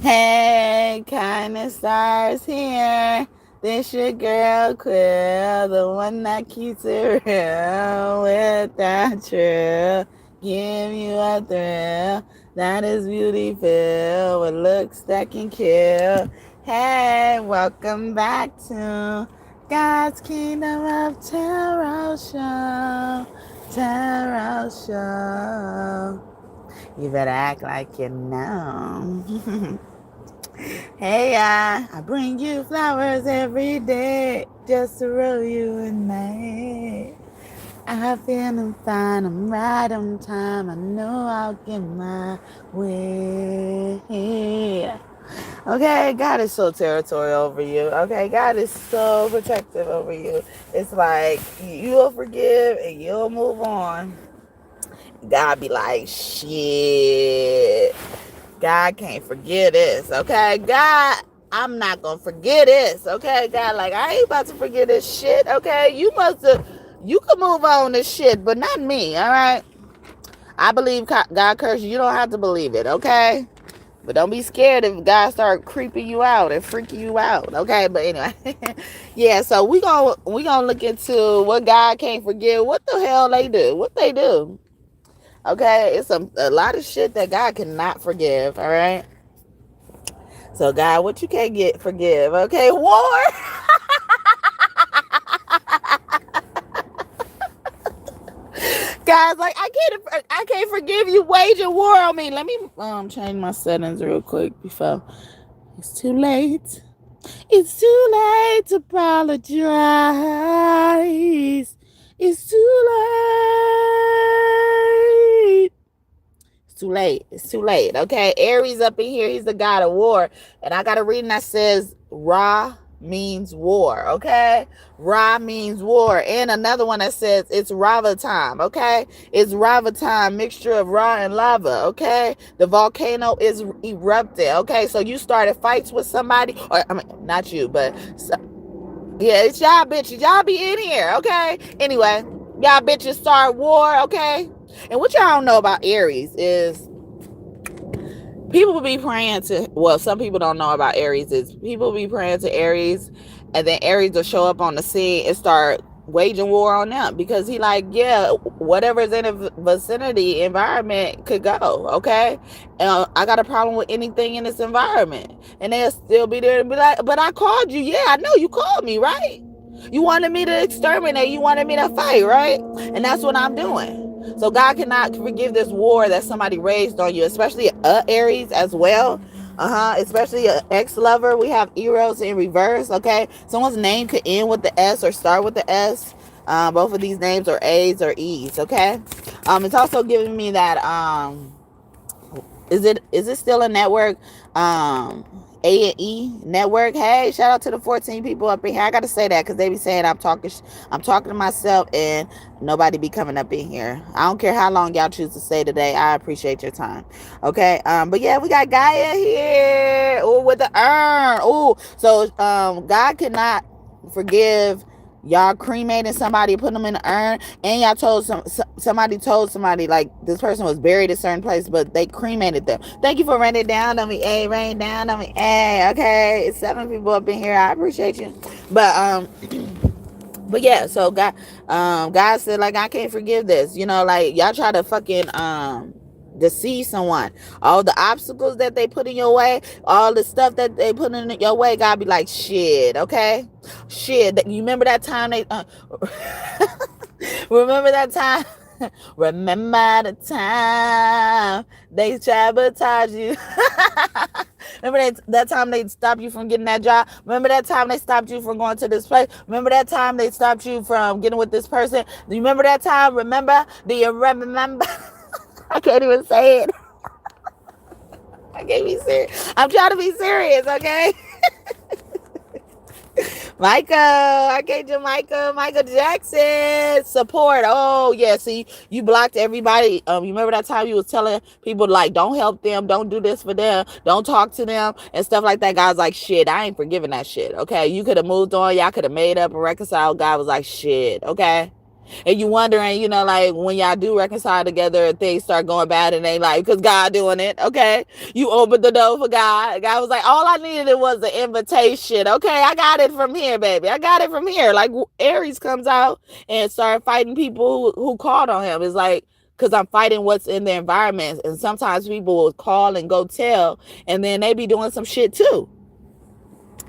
Hey, kindness stars here. This your girl Quill, the one that keeps it real with that trill. Give you a thrill that is beautiful with looks that can kill. Hey, welcome back to God's Kingdom of Tarot Show. Tarot Show. You better act like you know. Hey, I bring you flowers every day just to roll you in May. I feel fine, I'm right on time. I know I'll get my way. Okay, God is so territorial over you. Okay, God is so protective over you. It's like you'll forgive and you'll move on. God be like, shit. God can't forget this, okay? God, I'm not gonna forget this, okay? God, like, I ain't about to forget this shit, okay? You can move on this shit, but not me, all right? I believe God cursed you. You don't have to believe it, okay? But don't be scared if God start creeping you out and freaking you out, okay? But anyway, yeah. So we gonna look into what God can't forget. What the hell they do? What they do? Okay, it's a lot of shit that God cannot forgive. All right. So God, what you can't forgive? Okay, war. Guys, like I can't forgive you waging war on me. Let me change my settings real quick before it's too late. It's too late to apologize. It's too late. It's too late. It's too late. Okay. Aries up in here. He's the god of war. And I got a reading that says Ra means war. Okay. Ra means war. And another one that says it's Rava time. Okay. It's Rava time, mixture of Ra and lava. Okay. The volcano is erupted. Okay. So you started fights with somebody, or I mean, not you, but yeah, it's y'all bitches. Y'all be in here. Okay. Anyway, y'all bitches start war. Okay. And what y'all don't know about Aries is people will be praying to, well, some people don't know about Aries is people will be praying to Aries, and then Aries will show up on the scene and start waging war on them because he like, yeah, whatever's in the vicinity environment could go, okay? I got a problem with anything in this environment. And they'll still be there and be like, but I called you. Yeah, I know you called me, right? You wanted me to exterminate. You wanted me to fight, right? And that's what I'm doing. So God cannot forgive this war that somebody raised on you, especially Aries as well. Especially an ex-lover. We have Eros in reverse, okay? Someone's name could end with the S or start with the S. Both of these names are A's or E's, okay? It's also giving me that, is it still a network? A&E network. Hey, shout out to the 14 people up in here. I gotta say that because they be saying I'm talking to myself and nobody be coming up in here. I don't care how long y'all choose to stay today. I appreciate your time. Okay. But yeah, we got Gaia here. Oh, with the urn. Oh, so God cannot forgive y'all cremating somebody, putting them in the urn, and y'all told somebody told somebody like this person was buried a certain place, but they cremated them. Thank you for running it down on me. Hey, rain down on me. Hey, okay, it's 7 people up in here. I appreciate you, but but yeah. So God said like I can't forgive this. You know, like y'all try to fucking deceive someone. All the obstacles that they put in your way, all the stuff that they put in your way, God be like, shit, okay? Shit. You remember that time they remember that time? Remember the time they sabotage you. Remember that time they stopped you from getting that job? Remember that time they stopped you from going to this place? Remember that time they stopped you from getting with this person? Do you remember that time? Remember? Do you remember? I can't even say it. I can't be serious. I'm trying to be serious, okay? Michael Jackson support. Oh yeah, see, you blocked everybody. You remember that time you was telling people like, don't help them, don't do this for them, don't talk to them and stuff like that. God's like, shit, I ain't forgiving that shit. Okay, you could have moved on, y'all could have made up and reconciled. God was like, shit, okay. And you wondering, like when y'all do reconcile together, things start going bad and they like, because God doing it, okay? You opened the door for God. God was like, all I needed was an invitation. Okay, I got it from here, baby. I got it from here. Like Aries comes out and start fighting people who called on him. It's like, because I'm fighting what's in the environment. And sometimes people will call and go tell, and then they be doing some shit too.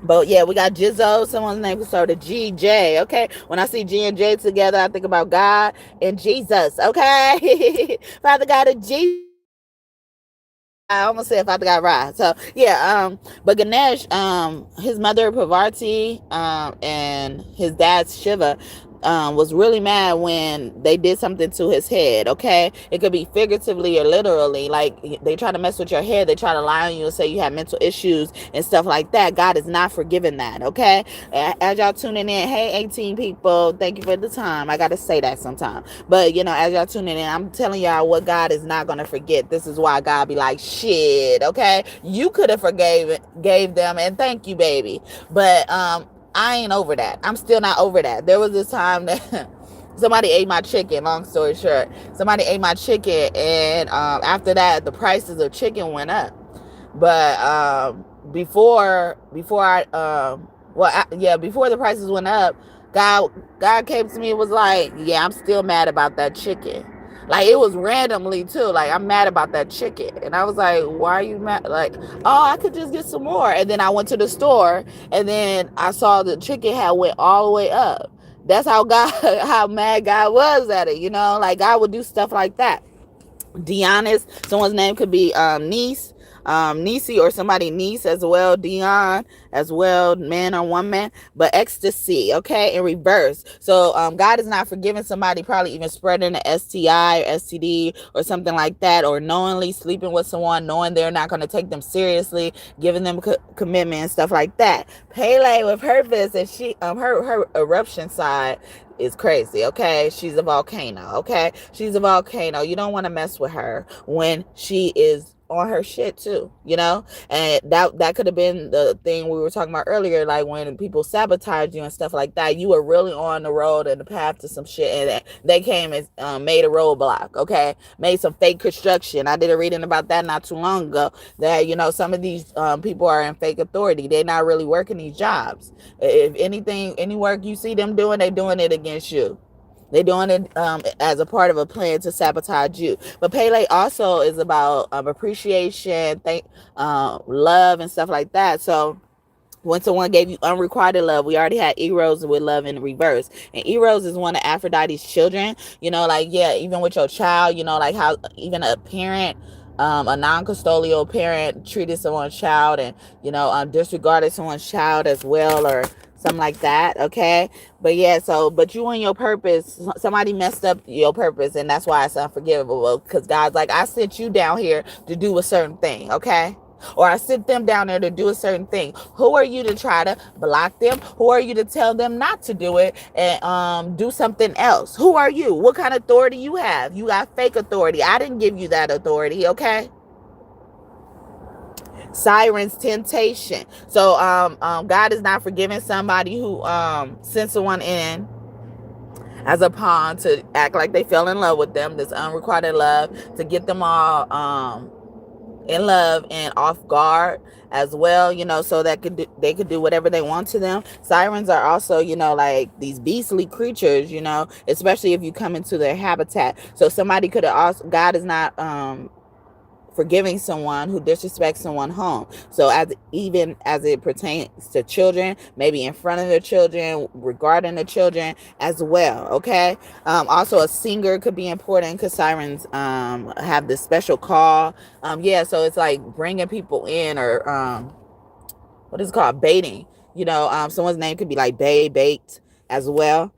But yeah, we got Jizzo. Someone's name was sort of GJ. Okay, when I see G and J together, I think about God and Jesus. Okay, Father God and Jesus. I almost said Father God right. So yeah, but Ganesh, his mother Parvati, and his dad Shiva, was really mad when they did something to his head. Okay, it could be figuratively or literally. Like they try to mess with your head, they try to lie on you and say you have mental issues and stuff like that. God is not forgiving that. Okay, as y'all tuning in, hey 18 people, thank you for the time. I gotta say that sometime. But as y'all tuning in, I'm telling y'all what God is not gonna forget. This is why God be like, shit, okay? You could have gave them, and thank you, baby. But I ain't over that. I'm still not over that. There was this time that somebody ate my chicken. Long story short, somebody ate my chicken, and after that, the prices of chicken went up. But before I before the prices went up, God came to me and was like, yeah, I'm still mad about that chicken. Like it was randomly too. Like I'm mad about that chicken, and I was like, why are you mad? Like, oh, I could just get some more. And then I went to the store, and then I saw the chicken had went all the way up. That's how how mad God was at it. Like God would do stuff like that. Diana's, someone's name could be niece, Nisi, or somebody niece as well, Dion as well, man or woman, but ecstasy, okay, in reverse. So God is not forgiving somebody probably even spreading an STI or STD or something like that, or knowingly sleeping with someone knowing they're not going to take them seriously, giving them commitment and stuff like that. Pele with her visit, she her eruption side is crazy, okay? She's a volcano, okay? She's a volcano. You don't want to mess with her when she is on her shit too, and that could have been the thing we were talking about earlier, like when people sabotage you and stuff like that. You were really on the road and the path to some shit, and they came and made a roadblock, okay, made some fake construction. I did a reading about that not too long ago, that some of these people are in fake authority. They're not really working these jobs. If anything, any work you see them doing, they doing it against you. They're doing it as a part of a plan to sabotage you. But Pele also is about appreciation, love, and stuff like that. So when someone gave you unrequited love, we already had Eros with love in reverse. And Eros is one of Aphrodite's children. Like, yeah, even with your child, like how even a parent, a non-custodial parent treated someone's child and, disregarded someone's child as well, or something like that, okay? But yeah, but you and your purpose, somebody messed up your purpose, and that's why it's unforgivable, because God's like, I sent you down here to do a certain thing, okay? Or I sent them down there to do a certain thing. Who are you to try to block them? Who are you to tell them not to do it and do something else? Who are you? What kind of authority you have? You got fake authority. I didn't give you that authority, okay? Siren's temptation. So God is not forgiving somebody who sent someone in as a pawn to act like they fell in love with them, this unrequited love, to get them all in love and off guard as well, so that they could do whatever they want to them. Sirens are also, like these beastly creatures, especially if you come into their habitat. So somebody could have also, God is not forgiving someone who disrespects someone home. So even as it pertains to children, maybe in front of the children, regarding the children as well, okay? Also a singer could be important, because sirens have this special call. So it's like bringing people in, or what is it called, baiting. Someone's name could be like baked as well.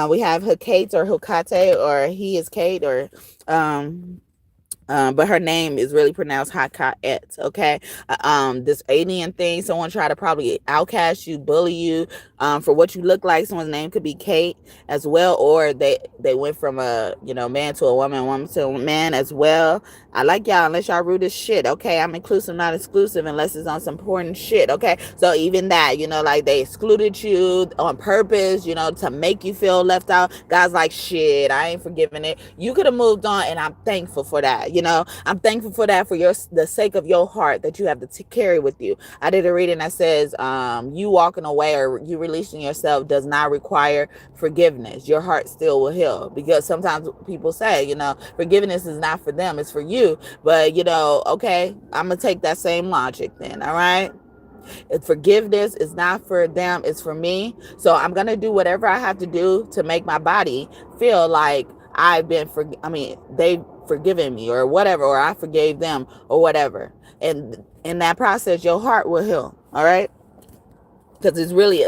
We have Hecate or Hecate, or he is Kate, or But her name is really pronounced Hakaet, okay? This alien thing, someone tried to probably outcast you, bully you, for what you look like. Someone's name could be Kate as well, or they went from a, man to a woman to a man as well. I like y'all unless y'all rude as shit, okay? I'm inclusive, not exclusive, unless it's on some important shit, okay? So even that, like they excluded you on purpose, to make you feel left out. God's like, shit, I ain't forgiving it. You could have moved on, and I'm thankful for that. I'm thankful for that, for the sake of your heart that you have to carry with you. I did a reading that says, you walking away or you releasing yourself does not require forgiveness. Your heart still will heal, because sometimes people say, forgiveness is not for them, it's for you. But okay, I'm gonna take that same logic then. All right. Forgiveness is not for them, it's for me. So I'm gonna do whatever I have to do to make my body feel like they've forgiven me or whatever, or I forgave them or whatever. And in that process, your heart will heal. All right. Because it's really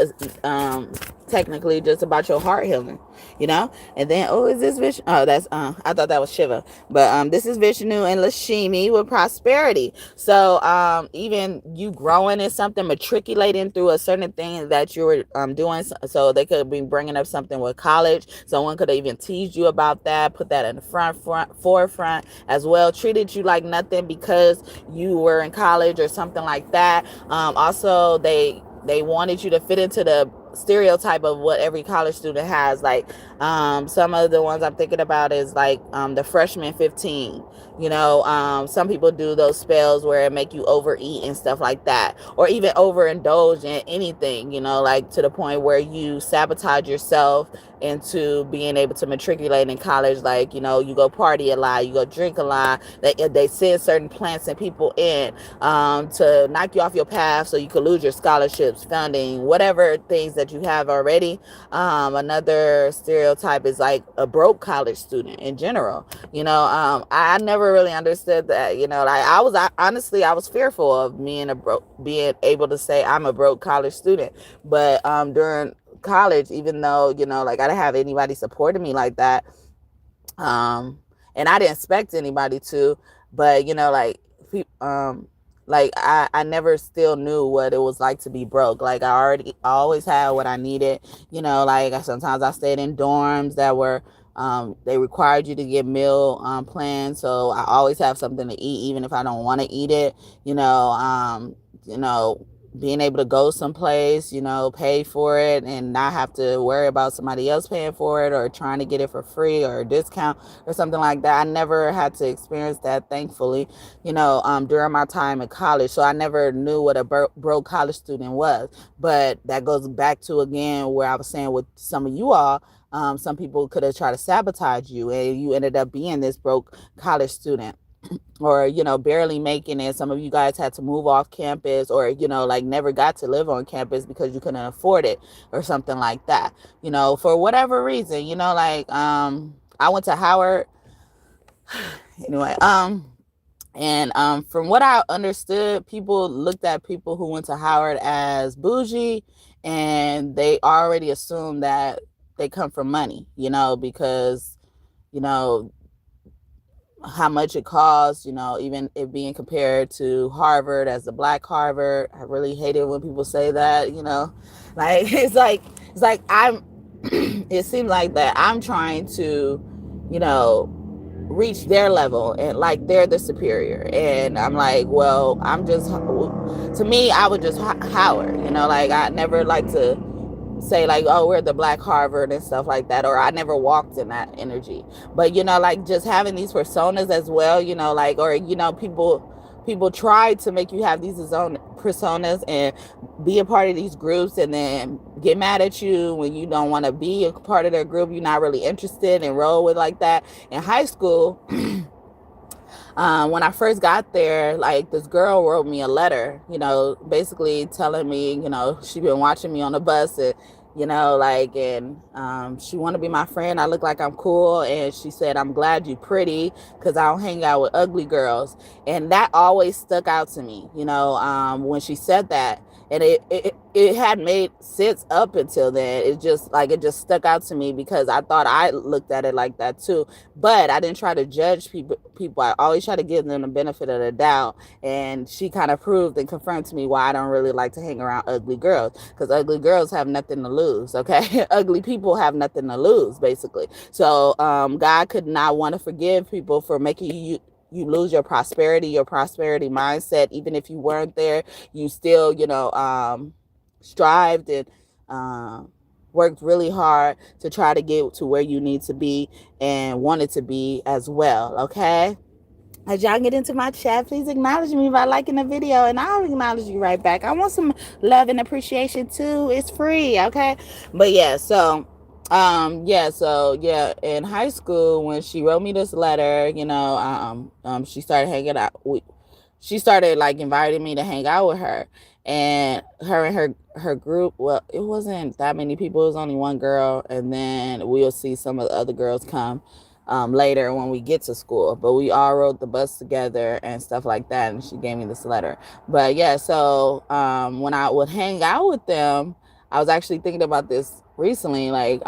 technically just about your heart healing, and then, is this Vishnu? Oh, that's I thought that was Shiva, but this is Vishnu and Lakshmi with prosperity. So even you growing in something, matriculating through a certain thing that you were doing, so they could be bringing up something with college. Someone could even tease you about that, put that in the forefront as well, treated you like nothing because you were in college or something like that. Also, they wanted you to fit into the stereotype of what every college student has. Like some of the ones I'm thinking about is like the freshman 15. Some people do those spells where it make you overeat and stuff like that, or even overindulge in anything, like to the point where you sabotage yourself into being able to matriculate in college. Like, you go party a lot, you go drink a lot. They send certain plants and people in to knock you off your path so you could lose your scholarships, funding, whatever things that you have already. Another stereotype is like a broke college student in general. I never really understood that. Like I was fearful of being able to say I'm a broke college student. But during college, even though like I didn't have anybody supporting me like that, and I didn't expect anybody to, but I never still knew what it was like to be broke. Like I always had what I needed. Like sometimes I stayed in dorms that were they required you to get meal plans, so I always have something to eat even if I don't want to eat it. Being able to go someplace, pay for it and not have to worry about somebody else paying for it or trying to get it for free or a discount or something like that. I never had to experience that, thankfully, during my time in college. So I never knew what a broke college student was. But that goes back to, again, where I was saying with some of you all, some people could have tried to sabotage you and you ended up being this broke college student. Or barely making it. Some of you guys had to move off campus, or like never got to live on campus because you couldn't afford it or something like that, for whatever reason. I went to Howard anyway. And from what I understood, people looked at people who went to Howard as bougie, and they already assumed that they come from money, because how much it costs, even it being compared to Harvard as a black Harvard. I really hate it when people say that, like it's like I'm it seems like that I'm trying to, reach their level and like they're the superior. And I'm like, well, to me, I would just Howard, like I never like to say like, oh, we're the black Harvard and stuff like that, or I never walked in that energy. But like just having these personas as well, like, or people try to make you have these own personas and be a part of these groups, and then get mad at you when you don't want to be a part of their group, you're not really interested and roll with like that. In high school, when I first got there, like this girl wrote me a letter, basically telling me, she'd been watching me on the bus, and, and she wanted to be my friend. I look like I'm cool. And she said, I'm glad you pretty because I don't hang out with ugly girls. And that always stuck out to me, when she said that. And it had made sense up until then. It just stuck out to me because I thought I looked at it like that too. But I didn't try to judge people. I always try to give them the benefit of the doubt. And she kind of proved and confirmed to me why I don't really like to hang around ugly girls, because ugly girls have nothing to lose. Okay. Ugly people have nothing to lose, basically. So God could not want to forgive people for making you lose your prosperity mindset. Even if you weren't there, you still, strived and worked really hard to try to get to where you need to be and wanted to be as well. Okay. As y'all get into my chat, please acknowledge me by liking the video, and I'll acknowledge you right back. I want some love and appreciation too. It's free, okay? But yeah, so in high school, when she wrote me this letter, she started hanging out. She started like inviting me to hang out with her, and her group. Well, it wasn't that many people. It was only one girl, and then we'll see some of the other girls come later when we get to school. But we all rode the bus together and stuff like that, and she gave me this letter. But yeah, so when I would hang out with them, I was actually thinking about this recently. Like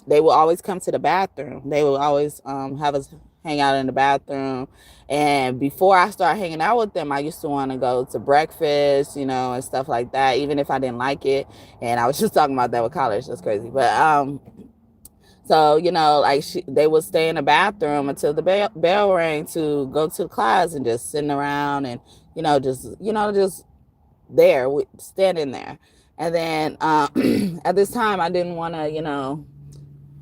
they will always come to the bathroom. They will always have us hang out in the bathroom. And before I started hanging out with them, I used to want to go to breakfast, and stuff like that, even if I didn't like it. And I was just talking about that with college. That's crazy. But so, like they would stay in the bathroom until the bell rang to go to class, and just sitting around and, just there, standing there. And then at this time, I didn't want to,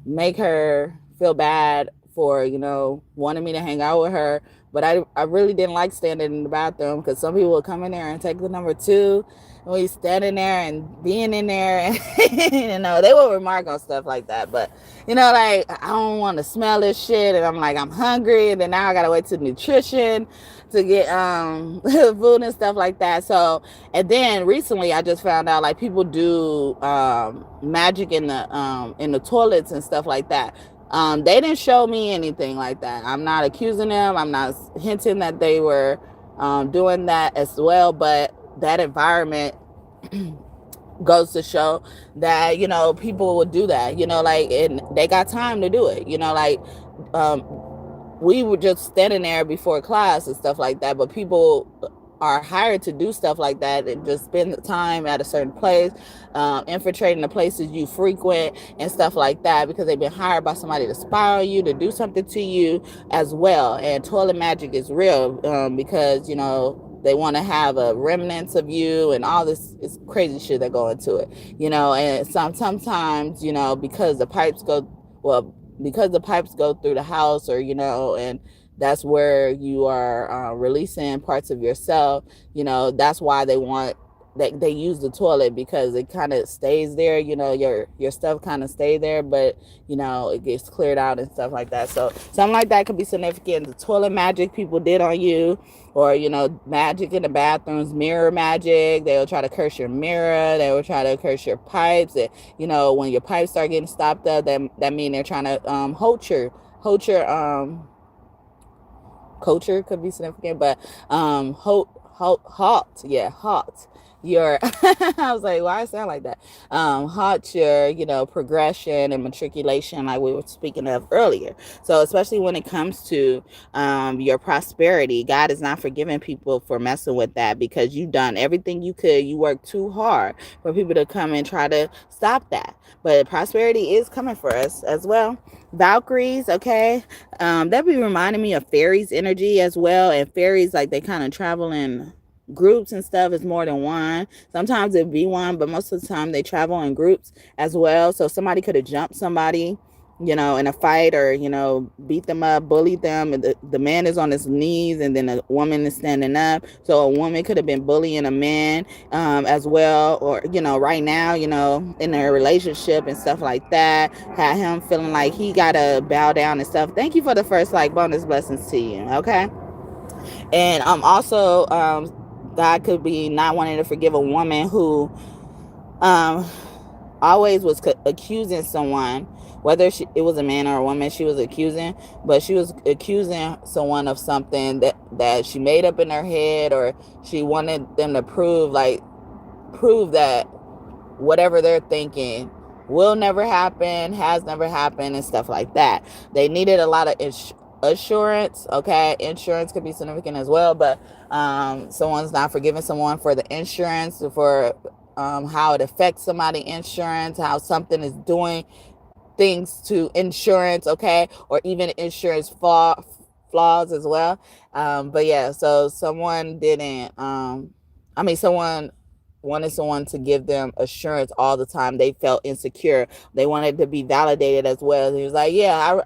make her feel bad for, wanting me to hang out with her. But I really didn't like standing in the bathroom, because some people would come in there and take the number 2. And we standing there and being in there. And, they would remark on stuff like that. But, like, I don't want to smell this shit. And I'm like, I'm hungry. And then now I got to wait to nutrition to get food and stuff like that. So, and then recently I just found out, like, people do magic in the toilets and stuff like that. They didn't show me anything like that. I'm not accusing them. I'm not hinting that they were doing that as well. But that environment goes to show that, people would do that, like, and they got time to do it, like, we were just standing there before class and stuff like that. But people are hired to do stuff like that and just spend the time at a certain place, infiltrating the places you frequent and stuff like that, because they've been hired by somebody to spy on you, to do something to you as well. And toilet magic is real, because, they want to have a remnants of you and all this is crazy shit that go into it, and sometimes, because the pipes go through the house, or, and that's where you are releasing parts of yourself, that's why they use the toilet, because it kind of stays there, your stuff kind of stay there, but it gets cleared out and stuff like that. So something like that could be significant. The toilet magic people did on you, or magic in the bathrooms, mirror magic. They will try to curse your mirror. They will try to curse your pipes. And when your pipes start getting stopped up, that mean they're trying to hold your culture could be significant, but halt your I was like, why it sound like that? Halt your, progression and matriculation, like we were speaking of earlier. So especially when it comes to your prosperity, God is not forgiving people for messing with that, because you've done everything you could. You worked too hard for people to come and try to stop that. But prosperity is coming for us as well. Valkyries, okay, that be reminding me of fairies energy as well. And fairies, like, they kind of travel in groups and stuff. Is more than one. Sometimes it'd be one, but most of the time they travel in groups as well. So somebody could have jumped somebody, in a fight, or beat them up, bullied them, and the man is on his knees, and then a woman is standing up. So a woman could have been bullying a man as well, or right now, in their relationship and stuff like that, had him feeling like he gotta bow down and stuff. Thank you for the first bonus blessings to you. Okay. And also God could be not wanting to forgive a woman who always was accusing someone, whether it was a man or a woman she was accusing, but she was accusing someone of something that she made up in her head, or she wanted them to prove that whatever they're thinking will never happen, has never happened, and stuff like that. They needed a lot of assurance. Okay, insurance could be significant as well, but someone's not forgiving someone for the insurance, for how it affects somebody insurance, how something is doing things to insurance, okay, or even insurance flaws as well. But yeah, so someone didn't, someone wanted someone to give them assurance all the time. They felt insecure. They wanted to be validated as well. He was like, yeah,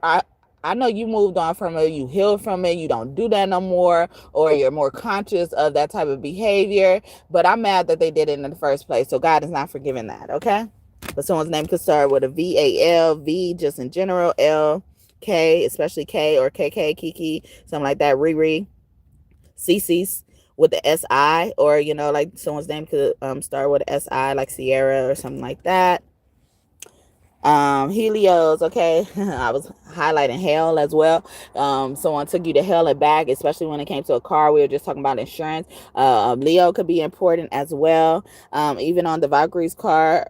I know you moved on from it, you healed from it, you don't do that no more, or you're more conscious of that type of behavior, but I'm mad that they did it in the first place. So God is not forgiving that, okay? But someone's name could start with a VAL, V just in general, L, K, especially K or KK, Kiki, something like that, Riri, CC's with the SI, or, you know, like someone's name could start with a SI, like Sierra or something like that. Helios, okay. I was highlighting hell as well. Someone took you to hell and back, especially when it came to a car. We were just talking about insurance. Leo could be important as well. Even on the Valkyrie's car,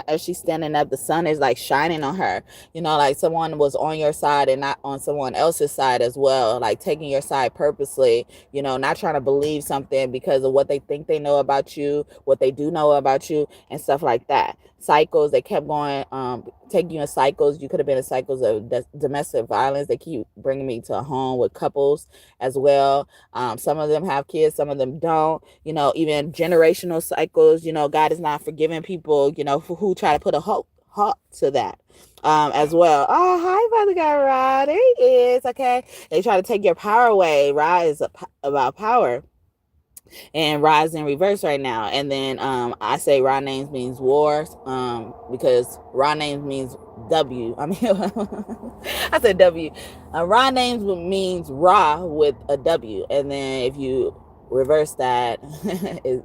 as she's standing up, the sun is like shining on her. You know, like someone was on your side and not on someone else's side as well, like taking your side purposely, you know, not trying to believe something because of what they think they know about you, what they do know about you, and stuff like that. Cycles, they kept going, taking you in cycles. You could have been in cycles of domestic violence. They keep bringing me to a home with couples as well. Some of them have kids, some of them don't. You know, even generational cycles. You know, God is not forgiving people, you know, who try to put a halt to that as well. Oh, hi, Father God, Ra. There he is. Okay, they try to take your power away. Ra is about power. And Ra's in reverse right now. And then I say Ra names means wars, because Ra names means W. I mean, I said W. Ra names means Ra with a W. And then if you reverse that,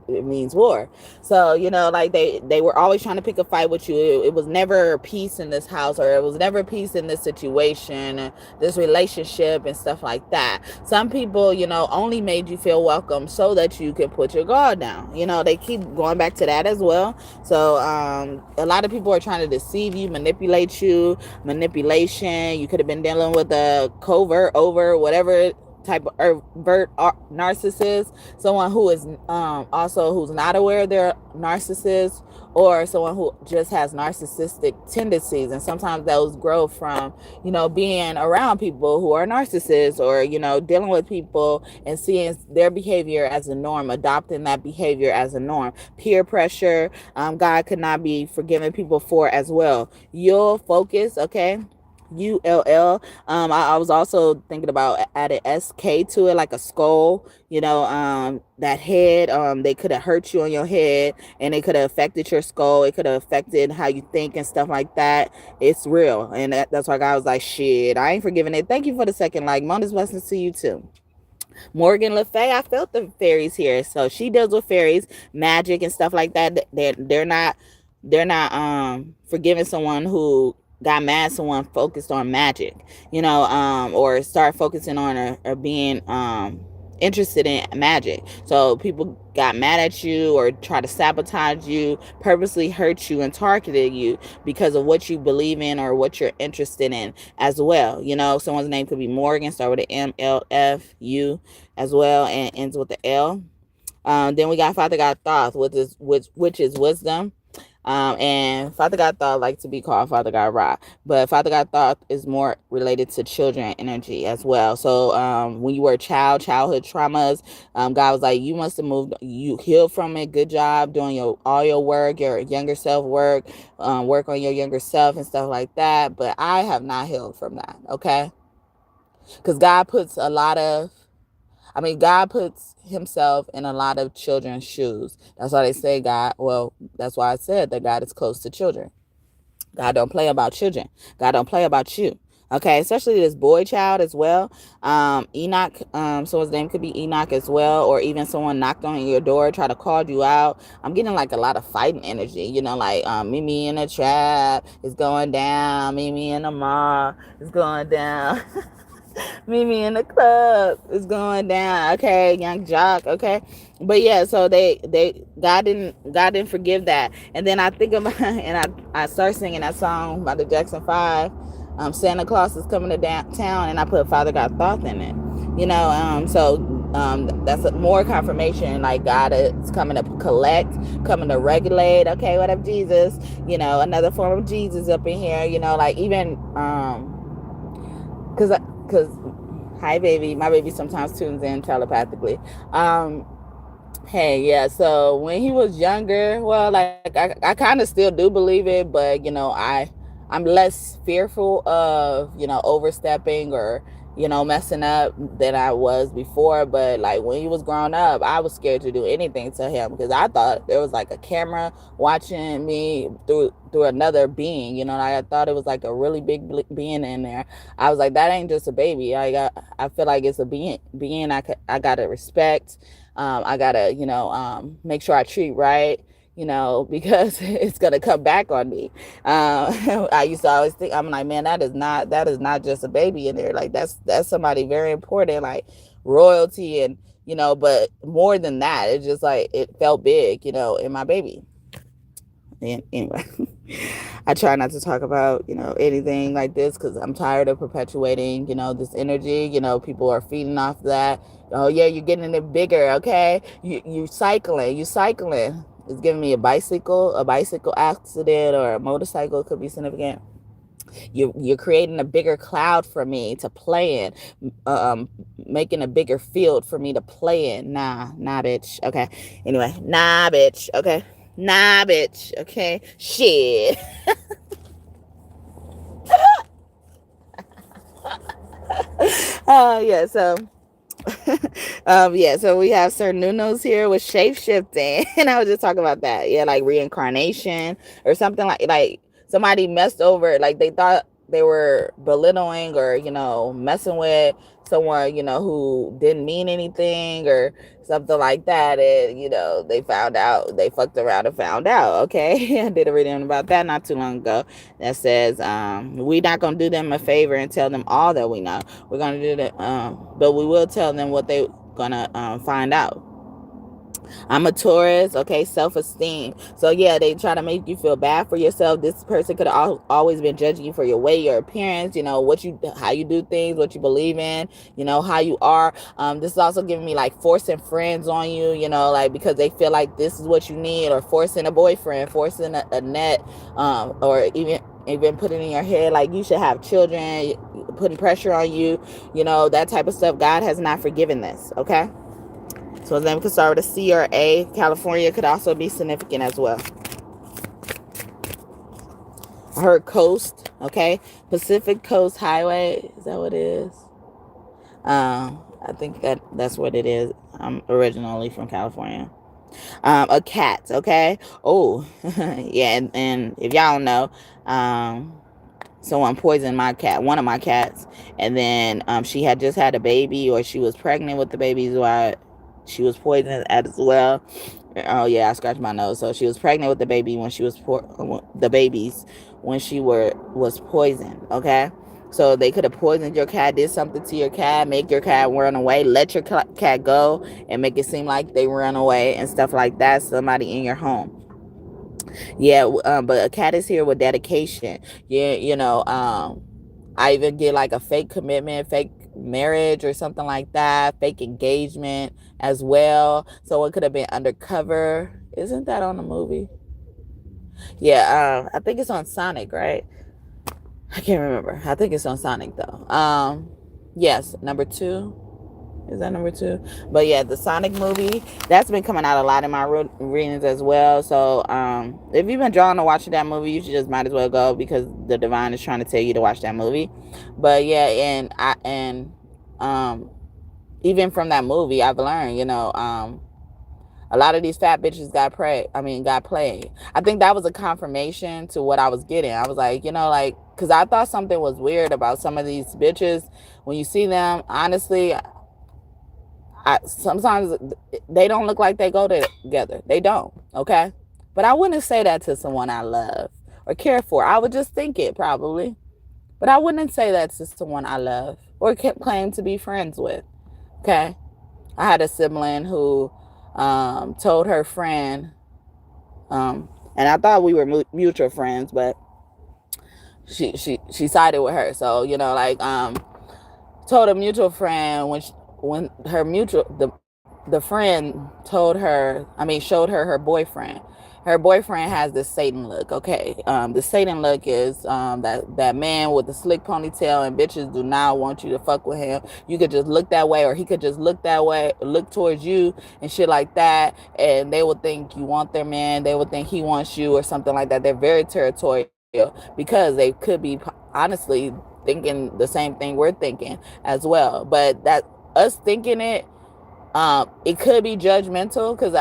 it means war. So, you know, like they were always trying to pick a fight with you. It was never peace in this house, or it was never peace in this situation, this relationship, and stuff like that. Some people, you know, only made you feel welcome so that you could put your guard down. You know, they keep going back to that as well. So a lot of people are trying to deceive you, manipulate you, manipulation. You could have been dealing with a covert, over, whatever type of overt narcissist, someone who is also who's not aware they're narcissist, or someone who just has narcissistic tendencies. And sometimes those grow from, you know, being around people who are narcissists, or, you know, dealing with people and seeing their behavior as a norm, adopting that behavior as a norm. Peer pressure, God could not be forgiving people for as well. You'll focus, okay? ULL. I was also thinking about adding SK to it, like a skull, you know, that head. They could have hurt you on your head, and it could have affected your skull. It could have affected how you think and stuff like that. It's real. And that's why God was like, shit, I ain't forgiving it. Thank you for the second like. Mona's blessings to you too. Morgan Le Fay, I felt the fairies here. So she deals with fairies, magic, and stuff like that. They're not forgiving someone who got mad at someone focused on magic, you know, or start focusing on or being interested in magic. So people got mad at you or try to sabotage you, purposely hurt you and targeted you because of what you believe in or what you're interested in as well. You know, someone's name could be Morgan, start with an MLFU as well, and ends with the L. Then we got Father God Thoth, which is wisdom. And Father God Thoth like to be called Father God Ra, but Father God Thoth is more related to children energy as well. So when you were a child, childhood traumas, God was like, you must have moved, you healed from it. Good job doing all your work, your younger self work, work on your younger self and stuff like that. But I have not healed from that, okay? Because God puts God puts himself in a lot of children's shoes. That's why they say that's why I said that God is close to children. God don't play about children. God don't play about you. Okay, especially this boy child as well. Enoch, someone's name could be Enoch as well, or even someone knocked on your door, try to call you out. I'm getting like a lot of fighting energy, you know, like meet me in a trap, it's going down, meet me in the mall, it's going down. Meet me in the club. It's going down. Okay, young jock. Okay, but yeah, so they God didn't forgive that. And then I think about and I start singing that song by the Jackson 5. Santa Claus is coming to downtown, and I put Father God thought in it. That's more confirmation. Like God is coming to collect, coming to regulate. Okay, what up, Jesus? Another form of Jesus up in here. Like even because hi baby, my baby sometimes tunes in telepathically. Hey, yeah, so when he was younger, well, like I kind of still do believe it, but I'm less fearful of overstepping or messing up than I was before. But like when he was growing up, I was scared to do anything to him because I thought there was like a camera watching me through another being. I thought it was like a really big being in there. I was like, that ain't just a baby. I feel like it's a being I gotta respect. I gotta make sure I treat right, because it's gonna come back on me. I used to always think, I'm like, man, that is not just a baby in there. Like that's somebody very important, like royalty, and but more than that, it's just like it felt big, in my baby. And anyway, I try not to talk about anything like this because I'm tired of perpetuating this energy. People are feeding off that. Oh yeah, you're getting it bigger. Okay, you cycling. It's giving me a bicycle accident, or a motorcycle could be significant. You're creating a bigger cloud for me to play in, making a bigger field for me to play in. Nah, bitch. Okay. Anyway, nah, bitch. Okay. Nah, bitch. Okay. Shit. Yeah. So yeah, so we have Sir Nuno's here with shape shifting, and I was just talking about that. Yeah, like reincarnation or something, like somebody messed over, like they thought they were belittling or messing with someone who didn't mean anything or something like that, and they found out, they fucked around and found out. Okay, I did a reading about that not too long ago that says we not gonna do them a favor and tell them all that we know. We're gonna do that, but we will tell them what they gonna find out. I'm a Taurus. Okay, self-esteem. So yeah, they try to make you feel bad for yourself. This person could have always been judging you for your weight, your appearance, how you do things, what you believe in, how you are. This is also giving me like forcing friends on you, like because they feel like this is what you need, or forcing a boyfriend, forcing a net, or even putting in your head like you should have children, putting pressure on you, that type of stuff. God has not forgiven this. Okay. So his name could start with a C or A. California could also be significant as well. I heard coast. Okay. Pacific Coast Highway. Is that what it is? I think that's what it is. I'm originally from California. A cat. Okay. Oh, yeah. And if y'all don't know, someone poisoned one of my cats, and then she had just had a baby, or she was pregnant with the baby, so she was poisoned as well. Oh yeah, I scratched my nose. So she was pregnant with the baby when she was the babies when she was poisoned. Okay, so they could have poisoned your cat, did something to your cat, make your cat run away, let your cat go, and make it seem like they run away and stuff like that. Somebody in your home. Yeah, but a cat is here with dedication. Yeah, I even get like a fake commitment, fake marriage or something like that, fake engagement as well. So it could have been undercover. Isn't that on the movie? Yeah, I think it's on Sonic, right? I can't remember. I think it's on Sonic though. Yes, number 2. Is that number 2? But yeah, the Sonic movie, that's been coming out a lot in my readings as well. So if you've been drawn to watching that movie, you should just might as well go, because the divine is trying to tell you to watch that movie. But yeah, um even from that movie, I've learned, a lot of these fat bitches got played. I think that was a confirmation to what I was getting. I was like, like, because I thought something was weird about some of these bitches. When you see them, honestly, sometimes they don't look like they go together. They don't. Okay. But I wouldn't say that to someone I love or care for. I would just think it probably. But I wouldn't say that to someone I love or claim to be friends with. Okay. I had a sibling who told her friend, and I thought we were mutual friends, but she sided with her. So, like, told a mutual friend when her the friend showed her boyfriend. Her boyfriend has this Satan look. Okay, the Satan look is that man with the slick ponytail, and bitches do not want you to fuck with him. You could just look that way, or he could just look that way, look towards you and shit like that, and they would think you want their man. They would think he wants you or something like that. They're very territorial because they could be honestly thinking the same thing we're thinking as well. But that us thinking it could be judgmental, because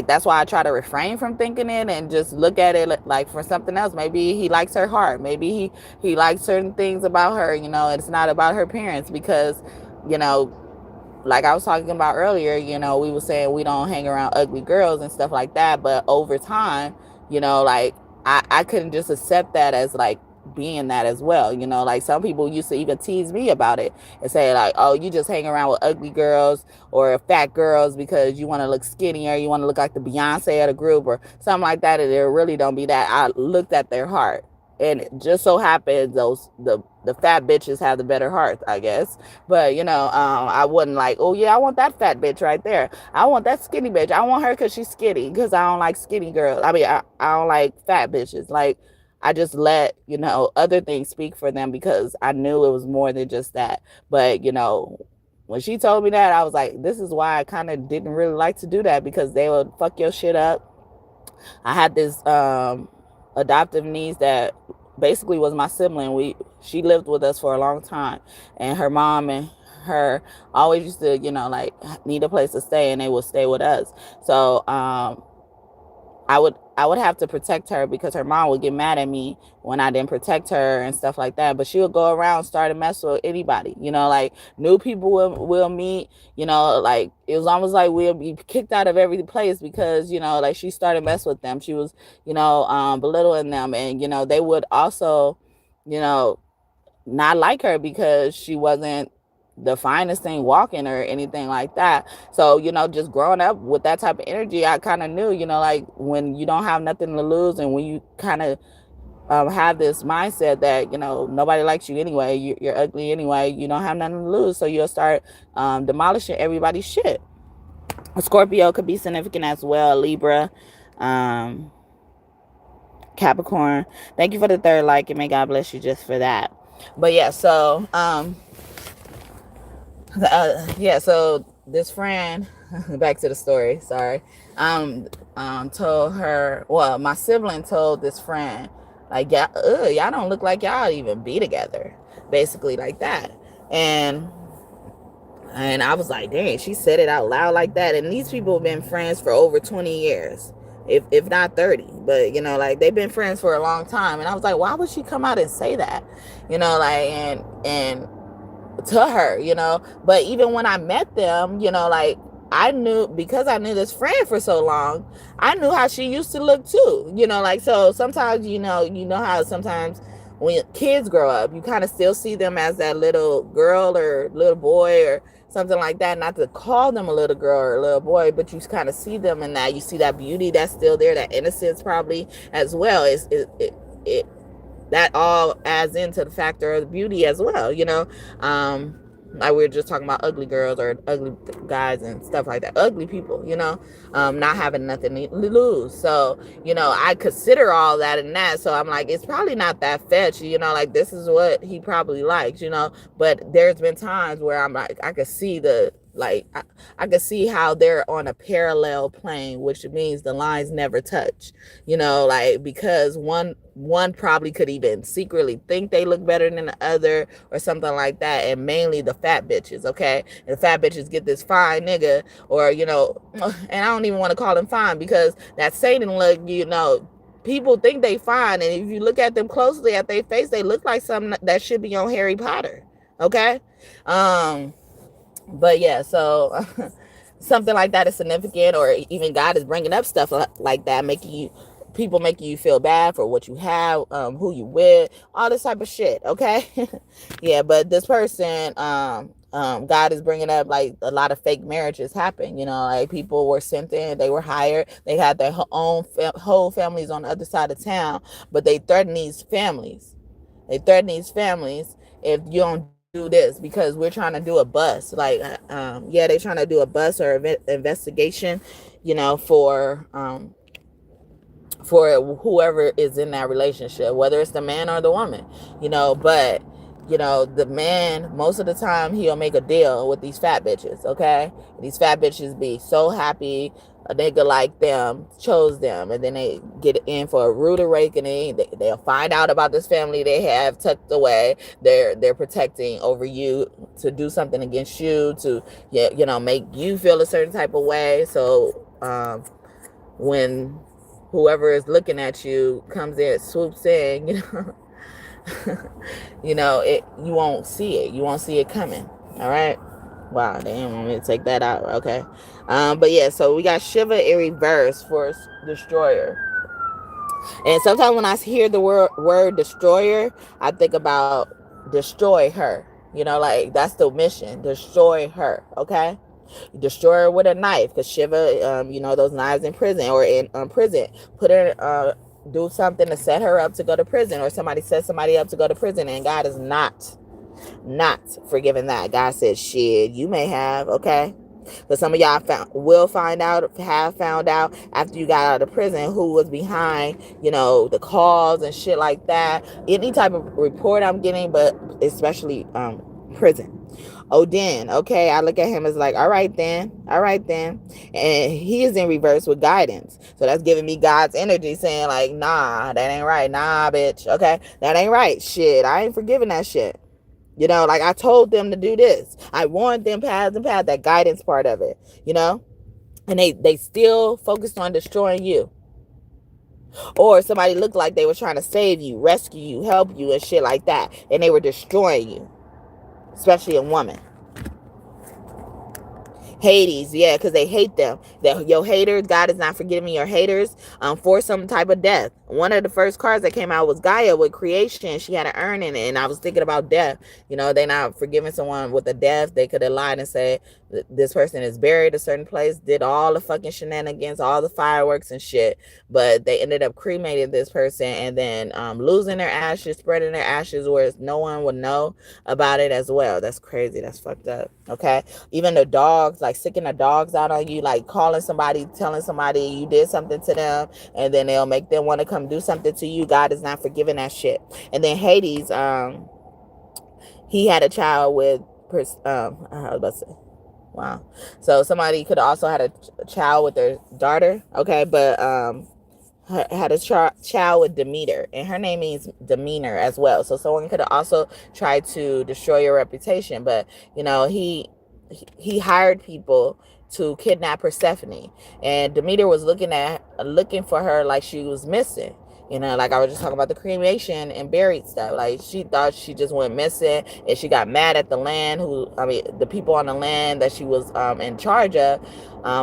that's why I try to refrain from thinking it and just look at it like for something else. Maybe he likes her heart. Maybe he likes certain things about her. It's not about her appearance, because like I was talking about earlier, we were saying we don't hang around ugly girls and stuff like that. But over time, like I couldn't just accept that as like being that as well. Like some people used to even tease me about it and say like, oh, you just hang around with ugly girls or fat girls because you want to look skinny, or you want to look like the Beyonce of the group or something like that. And it really don't be that. I looked at their heart. And it just so happens the fat bitches have the better hearts, I guess. But, I wasn't like, oh, yeah, I want that fat bitch right there. I want that skinny bitch. I want her because she's skinny, because I don't like skinny girls. I don't like fat bitches. Like, I just let, other things speak for them, because I knew it was more than just that. But, when she told me that, I was like, this is why I kind of didn't really like to do that, because they would fuck your shit up. I had this adoptive niece that basically was my sibling. She lived with us for a long time, and her mom and her always used to, like need a place to stay, and they would stay with us. So I would have to protect her, because her mom would get mad at me when I didn't protect her and stuff like that. But she would go around and start to mess with anybody, like new people will meet, like it was almost like we'll be kicked out of every place, because, like she started mess with them. She was, belittling them, and, they would also, not like her because she wasn't the finest thing walking or anything like that. So, just growing up with that type of energy, I kind of knew, like when you don't have nothing to lose, and when you kind of have this mindset that, nobody likes you anyway, you're ugly anyway, you don't have nothing to lose. So you'll start demolishing everybody's shit. A Scorpio could be significant as well. Libra, Capricorn. Thank you for the third like, and may God bless you just for that. But yeah, so so this friend, back to the story, sorry, told her, well, my sibling told this friend, like, y'all don't look like y'all even be together, basically like that. And I was like, dang, she said it out loud like that. And these people have been friends for over 20 years, if not 30. But, like, they've been friends for a long time. And I was like, why would she come out and say that? Like, and to her, but even when I met them, like, I knew, because I knew this friend for so long, I knew how she used to look too, like, so sometimes, how sometimes when kids grow up, you kind of still see them as that little girl or little boy or something like that. Not to call them a little girl or a little boy, but you kind of see them in that. You see that beauty that's still there, that innocence probably as well. It that all adds into the factor of the beauty as well, like we were just talking about ugly girls or ugly guys and stuff like that, ugly people, not having nothing to lose. So, I consider all that in that. So I'm like, it's probably not that fetch, like this is what he probably likes, but there's been times where I'm like, I could see I could see how they're on a parallel plane, which means the lines never touch, like, because one probably could even secretly think they look better than the other or something like that. And mainly the fat bitches, okay? And the fat bitches get this fine nigga, or, and I don't even want to call him fine, because that Satan look, people think they fine. And if you look at them closely at their face, they look like something that should be on Harry Potter, okay? But yeah, so something like that is significant, or even God is bringing up stuff like that, making you people making you feel bad for what you have, who you with, all this type of shit. Okay. Yeah, but this person, God is bringing up like a lot of fake marriages happen. Like people were sent in, they were hired, they had their own whole families on the other side of town, but they threaten these families. If you don't do this, because we're trying to do a bust. Like, yeah, they trying to do a bust or investigation, for whoever is in that relationship, whether it's the man or the woman, but the man, most of the time, he'll make a deal with these fat bitches. Okay. These fat bitches be so happy a nigga like them chose them, and then they get in for a rude awakening. They'll find out about this family they have tucked away. They're protecting over you, to do something against you, to make you feel a certain type of way. So when whoever is looking at you comes in, swoops in, you won't see it. You won't see it coming. All right. Wow, they didn't want me to take that out. Okay. But yeah, so we got Shiva in reverse for destroyer. And sometimes when I hear the word destroyer, I think about destroy her. Like that's the mission. Destroy her. Okay. Destroy her with a knife, because Shiva, those knives in prison or in prison, put her, do something to set her up to go to prison, or somebody set somebody up to go to prison, and God is not forgiving that. God says, shit, you may have, okay? But some of y'all have found out after you got out of prison who was behind, the calls and shit like that. Any type of report I'm getting, but especially prison. Odin, okay, I look at him as like, all right then, and he is in reverse with guidance. So that's giving me God's energy, saying like, nah, that ain't right, nah, bitch, okay, that ain't right, shit, I ain't forgiving that shit. Like I told them to do this, I warned them, paths, that guidance part of it, and they still focused on destroying you. Or somebody looked like they were trying to save you, rescue you, help you, and shit like that, and they were destroying you, especially a woman. Hades, yeah, because they hate them. Your haters, God is not forgiving your haters for some type of death. One of the first cards that came out was Gaia with creation. She had an urn in it, and I was thinking about death. They're not forgiving someone with a death. They could have lied and said this person is buried a certain place, did all the fucking shenanigans, all the fireworks and shit, but they ended up cremating this person and then losing their ashes, spreading their ashes where no one would know about it as well. That's crazy. That's fucked up. Okay. Even the dogs, like sicking the dogs out on you, like calling somebody, telling somebody you did something to them, and then they'll make them want to come do something to you. God is not forgiving that shit. And then Hades, he had a child with, I was about to say, wow. So somebody could also had a child with their daughter. Okay. But, had a child with Demeter, and her name means demeanor as well. So someone could have also tried to destroy your reputation, but he hired people to kidnap Persephone, and Demeter was looking for her like she was missing. Like I was just talking about the cremation and buried stuff. Like she thought she just went missing, and she got mad at the the people on the land that she was in charge of,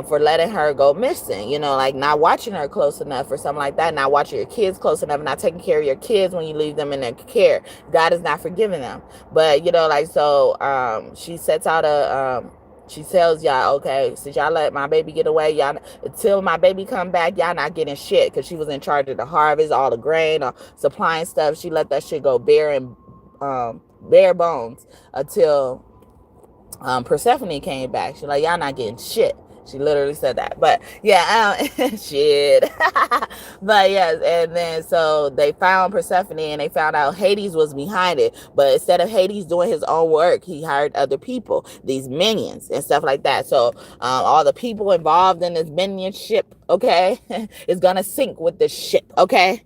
for letting her go missing. Like not watching her close enough or something like that. Not watching your kids close enough. Not taking care of your kids when you leave them in their care. God is not forgiving them. But she sets out she tells y'all, okay, since y'all let my baby get away, y'all, until my baby come back, y'all not getting shit, because she was in charge of the harvest, all the grain, or supplying stuff. She let that shit go bare bones until Persephone came back. She's like, y'all not getting shit. She literally said that. But yeah, shit. But yes, and then so they found Persephone, and they found out Hades was behind it. But instead of Hades doing his own work, he hired other people, these minions and stuff like that. So all the people involved in this minion ship, okay, is gonna sink with the ship, okay?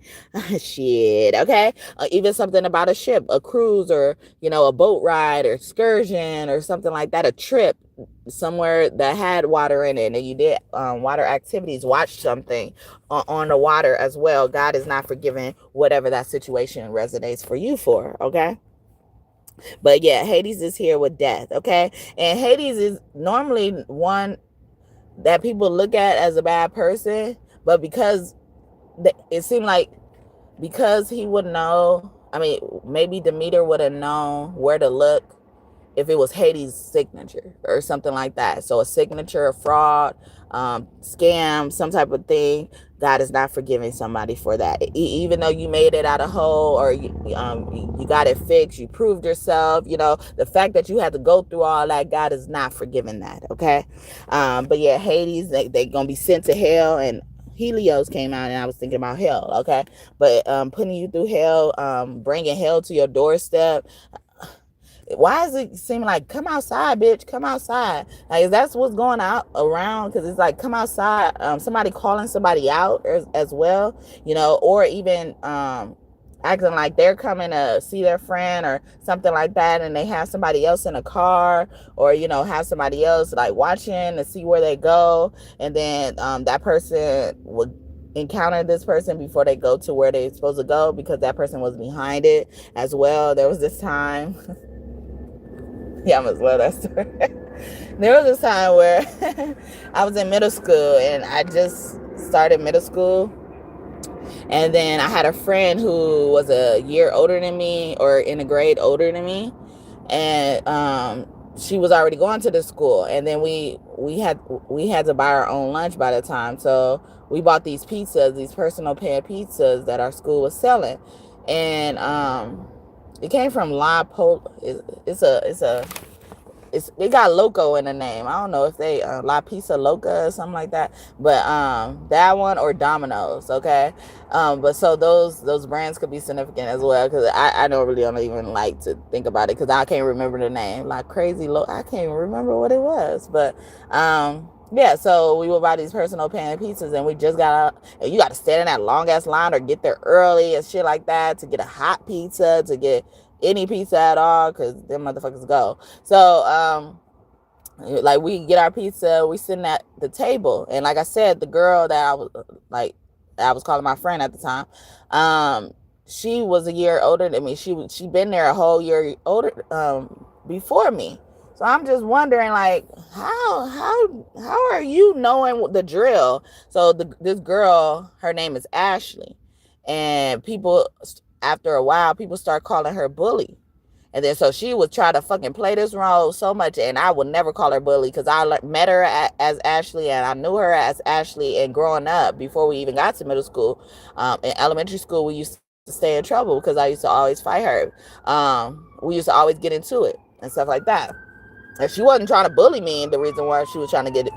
Shit, okay? Even something about a ship, a cruise, or a boat ride or excursion or something like that, a trip somewhere that had water in it, and you did water activities, watch something on the water as well. God is not forgiving whatever that situation resonates for you for, okay? But yeah, Hades is here with death, okay? And Hades is normally one that people look at as a bad person, but because it seemed like because he would know, I mean, maybe Demeter would have known where to look if it was Haiti's signature or something like that. So a signature, a fraud, scam, some type of thing. God is not forgiving somebody for that. Even though you made it out of hole, or you got it fixed, you proved yourself, the fact that you had to go through all that, God is not forgiving that, okay? But yeah, Hades, they going to be sent to hell, and Helios came out, and I was thinking about hell, okay? But putting you through hell, bringing hell to your doorstep. Why does it seem like, come outside, bitch, come outside? Like, that's what's going out around, because it's like, come outside. Somebody calling somebody out as well, or even acting like they're coming to see their friend or something like that, and they have somebody else in a car, or have somebody else like watching to see where they go, and then that person would encounter this person before they go to where they're supposed to go, because that person was behind it as well. There was this time yeah, I must love that story. There was this time where I was in middle school, and I just started middle school. And then I had a friend who was a year older than me, or in a grade older than me. And she was already going to the school. And then we had to buy our own lunch by the time. So we bought these pizzas, these personal pan pizzas that our school was selling. And it came from La Pol. It got Loco in the name. I don't know if they La Pizza Loca or something like that, but that one, or Domino's, okay. But so those brands could be significant as well, because I don't even like to think about it, because I can't remember the name. Like Crazy Low, I can't even remember what it was, but yeah. So we would buy these personal pan pizzas, and we just got out, and you got to stand in that long ass line or get there early and shit like that to get a hot pizza, to get any pizza at all, because them motherfuckers go. So like, we get our pizza, we sitting at the table, and like I said, the girl that I was calling my friend at the time, she was a year older than me. She been there a whole year older before me. So I'm just wondering, like, how are you knowing the drill? So this girl, her name is Ashley, and people, after a while, people start calling her Bully. And then so she would try to fucking play this role so much, and I would never call her Bully, because I met her as Ashley, and I knew her as Ashley. And growing up, before we even got to middle school, in elementary school, we used to stay in trouble because I used to always fight her. We used to always get into it and stuff like that. And she wasn't trying to bully me, and the reason why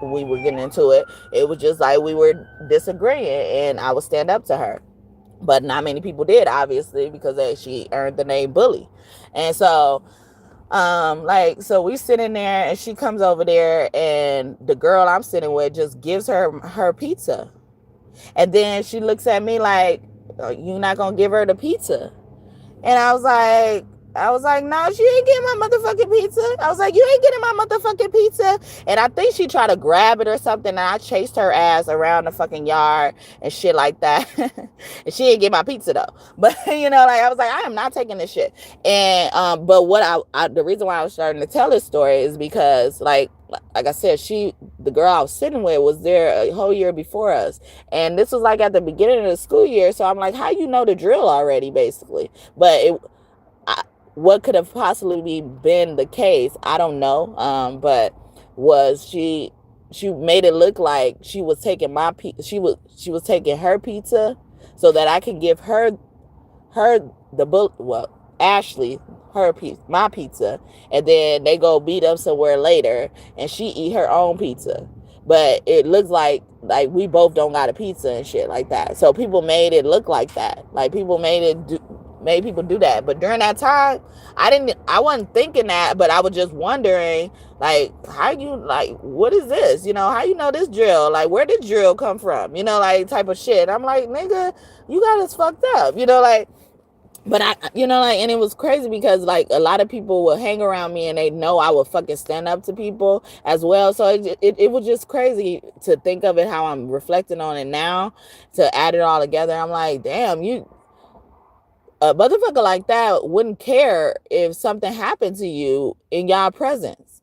we were getting into it, it was just like we were disagreeing, and I would stand up to her. But not many people did, obviously, because she earned the name Bully. And so, so we sitting there, and she comes over there, and the girl I'm sitting with just gives her pizza. And then she looks at me like, "You're not going to give her the pizza?" And I was like, no, she ain't getting my motherfucking pizza. I was like, you ain't getting my motherfucking pizza. And I think she tried to grab it or something, and I chased her ass around the fucking yard and shit like that. And she didn't get my pizza though. But I was like, I am not taking this shit. And but what the reason why I was starting to tell this story is because, like I said, the girl I was sitting with was there a whole year before us. And this was like at the beginning of the school year. So I'm like, how you know the drill already, basically? But what could have possibly been the case, I don't know. But was she made it look like she was taking she was taking her pizza so that I could give her Ashley my pizza, and then they go beat up somewhere later, and she eat her own pizza. But it looks like we both don't got a pizza and shit like that. So people made it look like that. Like, people made people do that. But during that time, I wasn't thinking that, but I was just wondering, like, what is this? How you know this drill? Like, where did drill come from? Like, type of shit. I'm like, nigga, you got us fucked up. But and it was crazy because, like, a lot of people would hang around me, and they know I would fucking stand up to people as well. So it was just crazy to think of it, how I'm reflecting on it now, to add it all together. I'm like, damn, a motherfucker like that wouldn't care if something happened to you in y'all presence,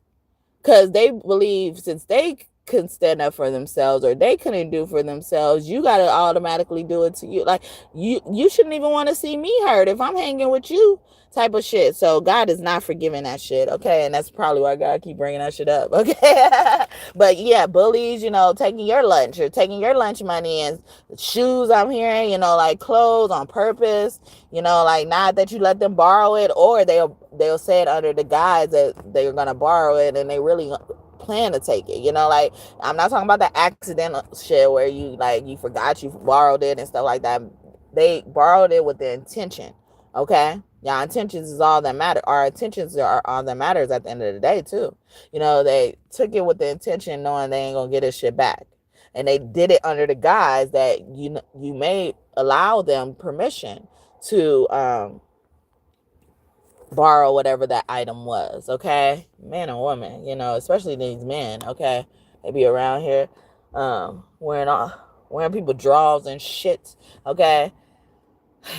because they believe, since they couldn't stand up for themselves or they couldn't do for themselves, you got to automatically do it to you. Like, you shouldn't even want to see me hurt if I'm hanging with you, type of shit. So God is not forgiving that shit, okay? And that's probably why God keep bringing that shit up, okay? But yeah, bullies, taking your lunch or taking your lunch money and shoes, I'm hearing, like clothes on purpose, like not that you let them borrow it, or they'll say it under the guise that they're gonna borrow it and they really plan to take it, like, I'm not talking about the accidental shit where you forgot you borrowed it and stuff like that. They borrowed it with the intention, okay? Your intentions is all that matter. Our intentions are all that matters at the end of the day too. They took it with the intention knowing they ain't gonna get this shit back, and they did it under the guise that you may allow them permission to borrow whatever that item was, okay? Man or woman, especially these men, okay? They be around here wearing people drawers and shit, okay?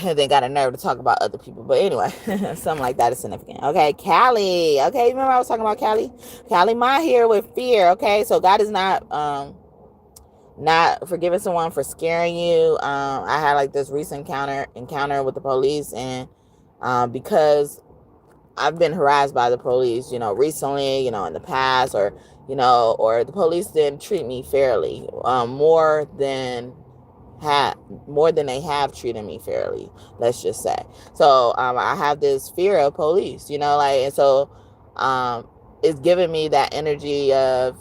And they got a nerve to talk about other people. But anyway, something like that is significant. Okay, Callie. Okay, remember I was talking about Callie? Callie Ma here with fear, okay? So God is not forgiving someone for scaring you. I had like this recent encounter with the police, and because I've been harassed by the police, recently, in the past, or the police didn't treat me fairly, more than they have treated me fairly, let's just say. So I have this fear of police, and so it's giving me that energy of,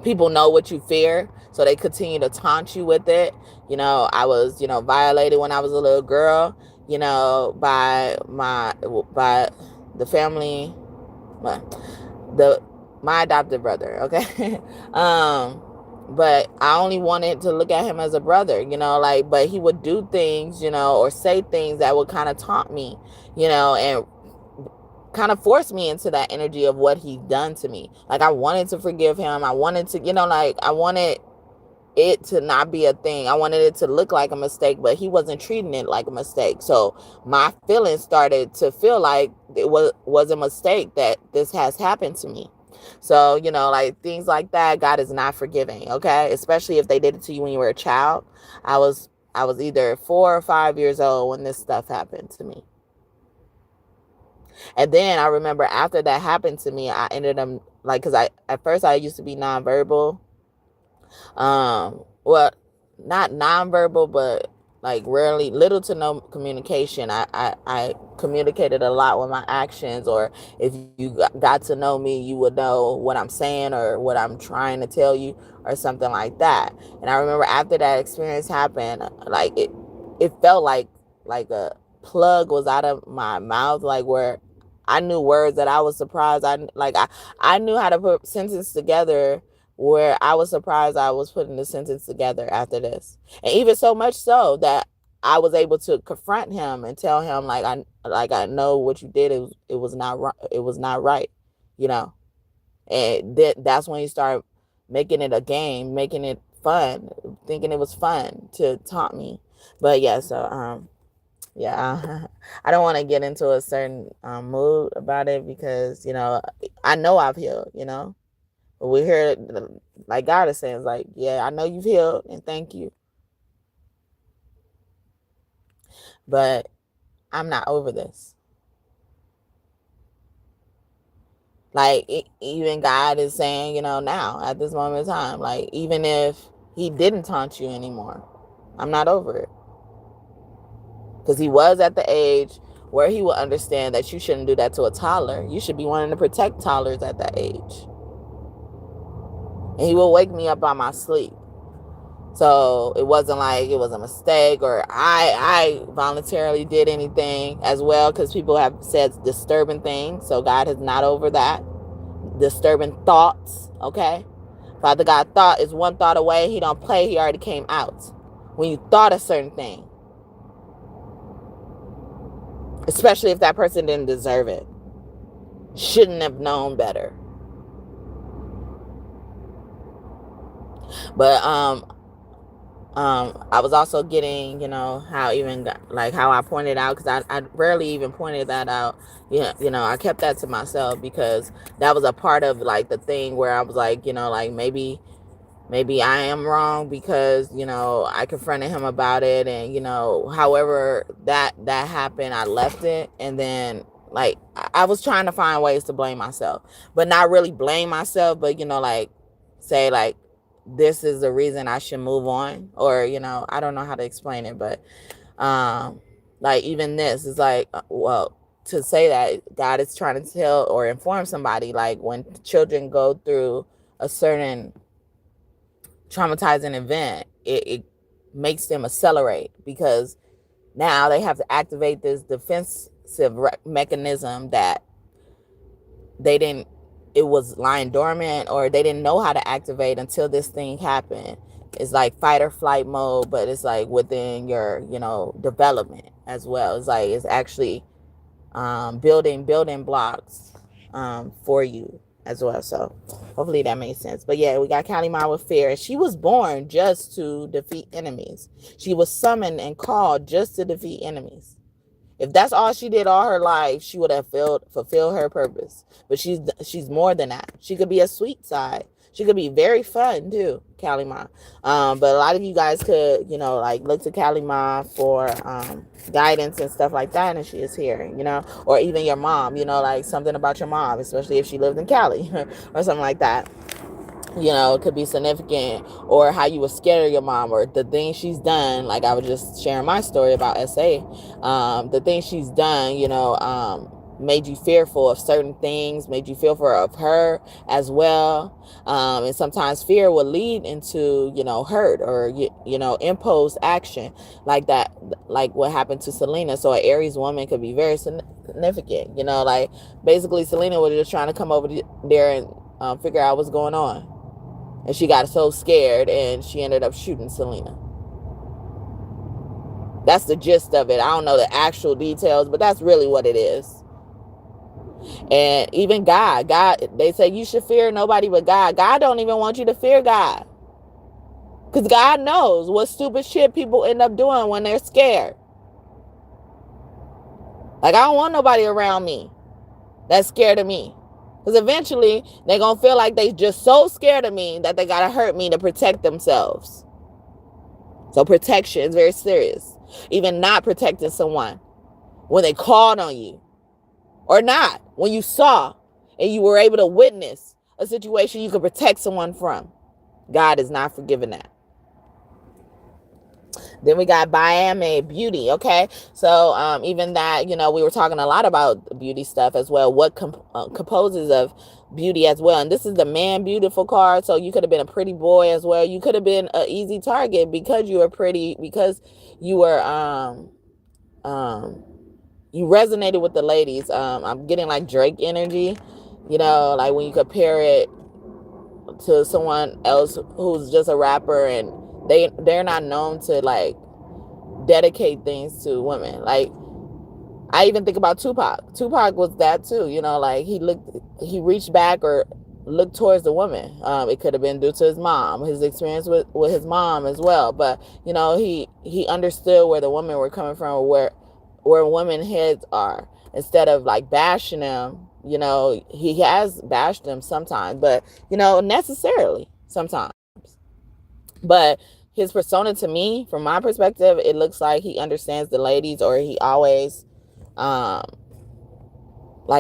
people know what you fear, so they continue to taunt you with it. I was, violated when I was a little girl, by the family, my adopted brother, okay? But I only wanted to look at him as a brother, but he would do things, or say things that would kind of taunt me, and kind of force me into that energy of what he's done to me. Like, I wanted to forgive him. I wanted to, I wanted it to not be a thing. I wanted it to look like a mistake, but he wasn't treating it like a mistake. So my feelings started to feel like it was a mistake that this has happened to me. So, like things like that, God is not forgiving, okay? Especially if they did it to you when you were a child. I was either 4 or 5 years old when this stuff happened to me. And then I remember after that happened to me, I ended up, like, because at first I used to be nonverbal. Well, not nonverbal, but like rarely, little to no communication. I communicated a lot with my actions, or if you got to know me, you would know what I'm saying or what I'm trying to tell you or something like that. And I remember after that experience happened, like it felt like a plug was out of my mouth, like where I knew words that I was surprised. I knew how to put sentences together where I was surprised I was putting the sentence together after this. And even so much so that I was able to confront him and tell him, like, I know what you did. It was not right. It was not right, And that's when he started making it a game, making it fun, thinking it was fun to taunt me. But yeah, so yeah, I don't want to get into a certain mood about it because I know I've healed, But we hear, like God is saying, it's like, yeah, I know you've healed and thank you. But I'm not over this. Like, even God is saying, now at this moment in time, like, even if he didn't taunt you anymore, I'm not over it. Because he was at the age where he will understand that you shouldn't do that to a toddler. You should be wanting to protect toddlers at that age. And he will wake me up on my sleep. So it wasn't like it was a mistake or I voluntarily did anything as well, because people have said disturbing things. So God is not over that. Disturbing thoughts, okay? Father God, thought is one thought away. He don't play. He already came out. When you thought a certain thing, especially if that person didn't deserve it, shouldn't have known better. But I was also getting, how even like how I pointed out, because I rarely even pointed that out. Yeah, I kept that to myself because that was a part of like the thing where I was like, like maybe I am wrong because, I confronted him about it, and, however that happened, I left it. And then like I was trying to find ways to blame myself, but not really blame myself, but, like say like, this is the reason I should move on, or, I don't know how to explain it, but, like even this is like, well, to say that God is trying to tell or inform somebody, like when children go through a certain traumatizing event, it makes them accelerate, because now they have to activate this defensive mechanism that it was lying dormant, or they didn't know how to activate until this thing happened. It's like fight or flight mode, but it's like within your, development as well. It's like, it's actually building blocks for you as well. So hopefully that made sense. But yeah, we got Kali Ma with fear. She was born just to defeat enemies. She was summoned and called just to defeat enemies. If that's all she did all her life, she would have fulfilled her purpose. But she's more than that. She could be a sweet side. She could be very fun too, Kali Ma. But a lot of you guys could, like look to Kali Ma for guidance and stuff like that, and she is here, or even your mom, like something about your mom, especially if she lived in Cali or something like that. It could be significant, or how you were scared of your mom, or the things she's done. Like I was just sharing my story about SA. The things she's done, made you fearful of certain things, made you fearful of her as well. And sometimes fear will lead into, hurt, or, imposed action like that, like what happened to Selena. So an Aries woman could be very significant, like basically Selena was just trying to come over there and figure out what's going on. And she got so scared, and she ended up shooting Selena. That's the gist of it. I don't know the actual details, but that's really what it is. And even God, they say you should fear nobody but God. God don't even want you to fear God, because God knows what stupid shit people end up doing when they're scared. Like, I don't want nobody around me that's scared of me. Because eventually, they're going to feel like they just so scared of me that they got to hurt me to protect themselves. So protection is very serious. Even not protecting someone when they called on you. Or not. When you saw and you were able to witness a situation you could protect someone from. God is not forgiving that. Then we got Biame, beauty, okay? So even that, we were talking a lot about beauty stuff as well. What composes of beauty as well. And this is the man beautiful card. So you could have been a pretty boy as well. You could have been an easy target because you were pretty, because you were, you resonated with the ladies. I'm getting like Drake energy, like when you compare it to someone else who's just a rapper, and they're not known to like dedicate things to women. Like I even think about Tupac. Tupac was that too, like he reached back or looked towards the woman. It could have been due to his mom, his experience with his mom as well. But he understood where the women were coming from, where women heads are, instead of like bashing them. He has bashed them sometimes, but necessarily sometimes. But his persona, to me, from my perspective, it looks like he understands the ladies, or he always like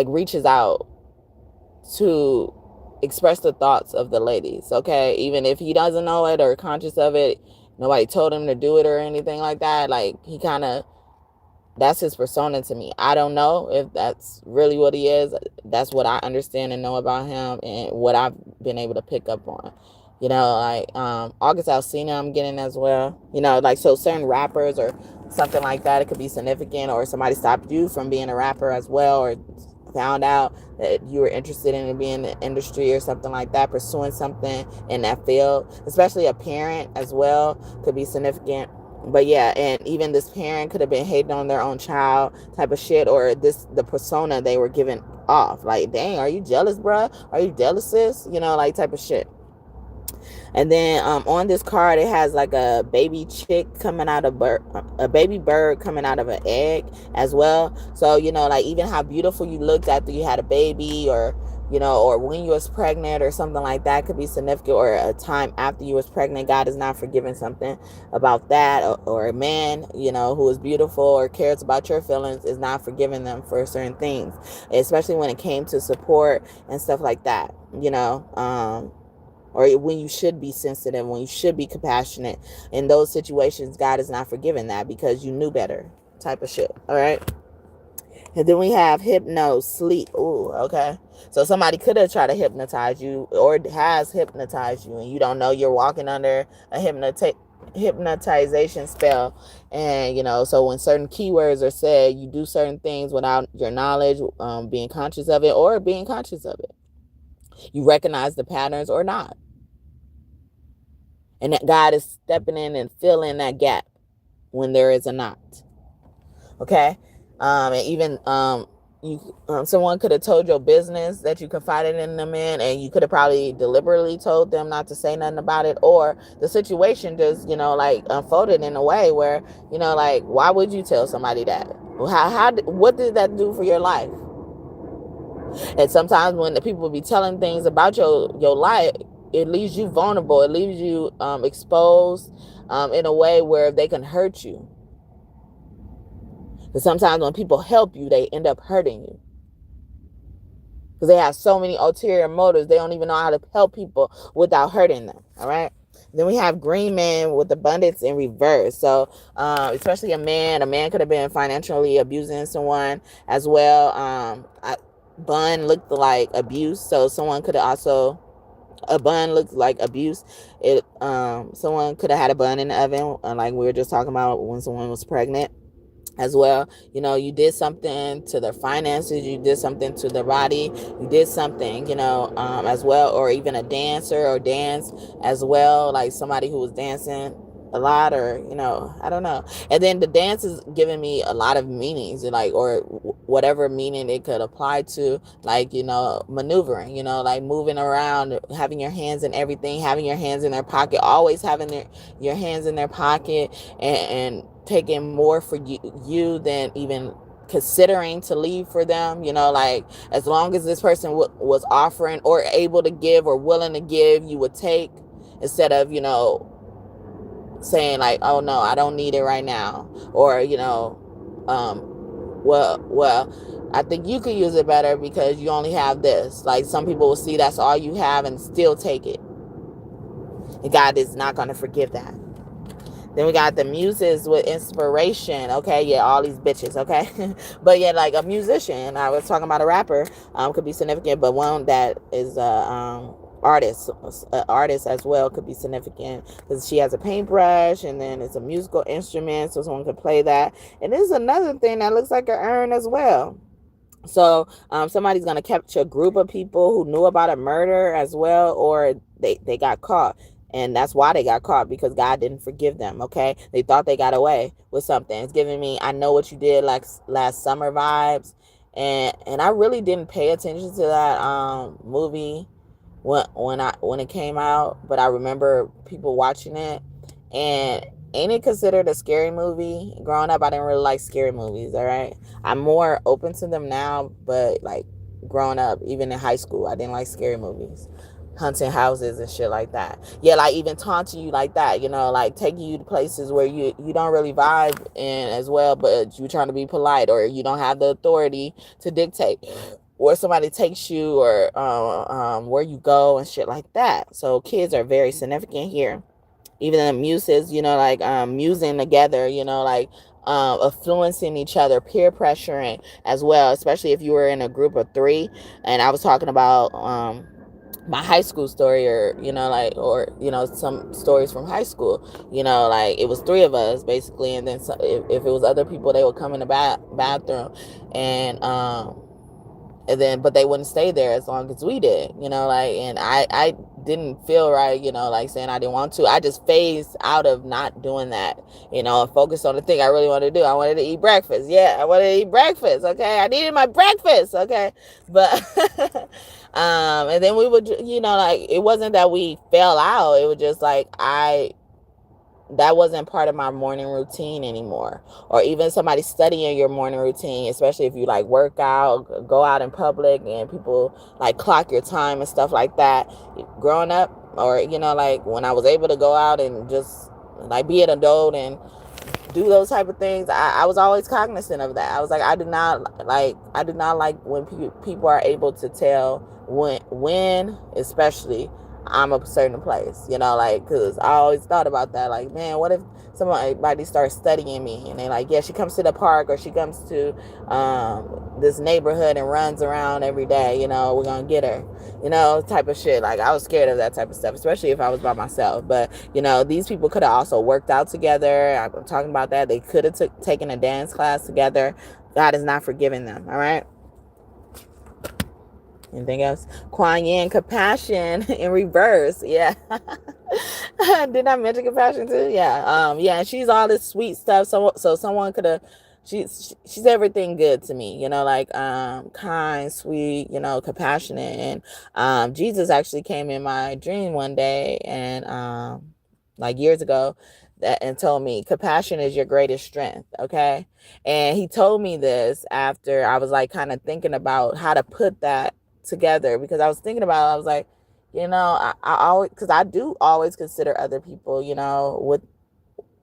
reaches out to express the thoughts of the ladies, okay? Even if he doesn't know it or conscious of it, nobody told him to do it or anything like that. Like he kind of, that's his persona to me. I don't know if that's really what he is. That's what I understand and know about him, and what I've been able to pick up on. Like August Alsina I'm getting as well. Like, so certain rappers or something like that, it could be significant, or somebody stopped you from being a rapper as well, or found out that you were interested in being in the industry or something like that, pursuing something in that field. Especially a parent as well could be significant. But yeah, and even this parent could have been hating on their own child type of shit, or the persona they were giving off. Like, dang, are you jealous, bruh? Are you jealous, sis? Like type of shit. And then on this card, it has like a baby chick coming out of a baby bird coming out of an egg as well. So, like even how beautiful you looked after you had a baby, or, or when you was pregnant or something like that could be significant, or a time after you was pregnant. God is not forgiving something about that, or a man, who is beautiful or cares about your feelings is not forgiving them for certain things, especially when it came to support and stuff like that, or when you should be sensitive, when you should be compassionate. In those situations, God is not forgiving that because you knew better, type of shit. All right. And then we have hypno, sleep. Ooh, okay. So somebody could have tried to hypnotize you, or has hypnotized you, and you don't know you're walking under a hypnotization spell. And so when certain keywords are said, you do certain things without your knowledge, being conscious of it, or being conscious of it. You recognize the patterns or not. And that God is stepping in and filling that gap when there is a not. Okay? And even someone could have told your business that you confided in them in, and you could have probably deliberately told them not to say nothing about it, or the situation just, unfolded in a way where, like, why would you tell somebody that? What did that do for your life? And sometimes when the people be telling things about your life, it leaves you vulnerable. It leaves you exposed in a way where they can hurt you. Because sometimes when people help you, they end up hurting you. Because they have so many ulterior motives. They don't even know how to help people without hurting them. All right. Then we have green man with abundance in reverse. So especially a man could have been financially abusing someone as well. Bun looked like abuse. So someone could have also, a bun looked like abuse. Someone could have had a bun in the oven, like we were just talking about when someone was pregnant as well. You did something to their finances, you did something to their body, you did something, as well. Or even a dancer or dance as well, like somebody who was dancing a lot, or I don't know. And then the dance is giving me a lot of meanings, like, or whatever meaning it could apply to, like, maneuvering, like moving around, having your hands in everything, having your hands in their pocket, always having your hands in their pocket, and taking more for you than even considering to leave for them. Like, as long as this person was offering or able to give or willing to give, you would take, instead of saying like, oh no, I don't need it right now, or well, I think you could use it better because you only have this. Like, some people will see that's all you have and still take it, and God is not going to forgive that. Then we got the muses with inspiration. Okay, yeah, all these bitches. Okay, but yeah, like a musician. I was talking about a rapper. Could be significant, but one that is artist, artist as well, could be significant, because she has a paintbrush, and then it's a musical instrument, so someone could play that. And this is another thing that looks like an urn as well. So somebody's going to capture a group of people who knew about a murder as well, or they got caught. And that's why they got caught, because God didn't forgive them. Okay, they thought they got away with something. It's giving me I Know What You Did like last summer vibes. And I really didn't pay attention to that movie when it came out, but I remember people watching it. And ain't it considered a scary movie? Growing up, I didn't really like scary movies. All right, I'm more open to them now, but like growing up, even in high school, I didn't like scary movies, haunted houses and shit like that. Yeah, like even taunting you like that, like taking you to places where you don't really vibe in as well, but you're trying to be polite, or you don't have the authority to dictate where somebody takes you, or where you go and shit like that. So kids are very significant here. Even the muses, like musing together, like influencing each other, peer pressuring as well, especially if you were in a group of 3. And I was talking about my high school story, or some stories from high school, like it was 3 of us basically, and then if it was other people, they would come in the bathroom, and And then, but they wouldn't stay there as long as we did, like, and I didn't feel right, like saying I didn't want to. I just phased out of not doing that, and focused on the thing I really wanted to do. I wanted to eat breakfast. Yeah, I wanted to eat breakfast. Okay. I needed my breakfast. Okay. But, and then we would, like, it wasn't that we fell out. It was just like, that wasn't part of my morning routine anymore. Or even somebody studying your morning routine, especially if you like work out, go out in public and people like clock your time and stuff like that. Growing up, or like when I was able to go out and just like be an adult and do those type of things, I was always cognizant of that. I was like, I do not like when people are able to tell when especially I'm a certain place, like, because I always thought about that, like, man, what if somebody starts studying me and they like, yeah, she comes to the park or she comes to this neighborhood and runs around every day, we're gonna get her, type of shit. Like, I was scared of that type of stuff, especially if I was by myself. But these people could have also worked out together. I'm talking about that. They could have taken a dance class together. God is not forgiving them. All right. Anything else? Kuan Yin, compassion in reverse. Yeah. Did I mention compassion too? Yeah. Yeah. And she's all this sweet stuff. So someone could have. She's everything good to me. Like kind, sweet. Compassionate. And Jesus actually came in my dream one day, and like years ago, and told me compassion is your greatest strength. Okay. And he told me this after I was like kind of thinking about how to put that together, because I was thinking about it. I was like, I always, because I do always consider other people,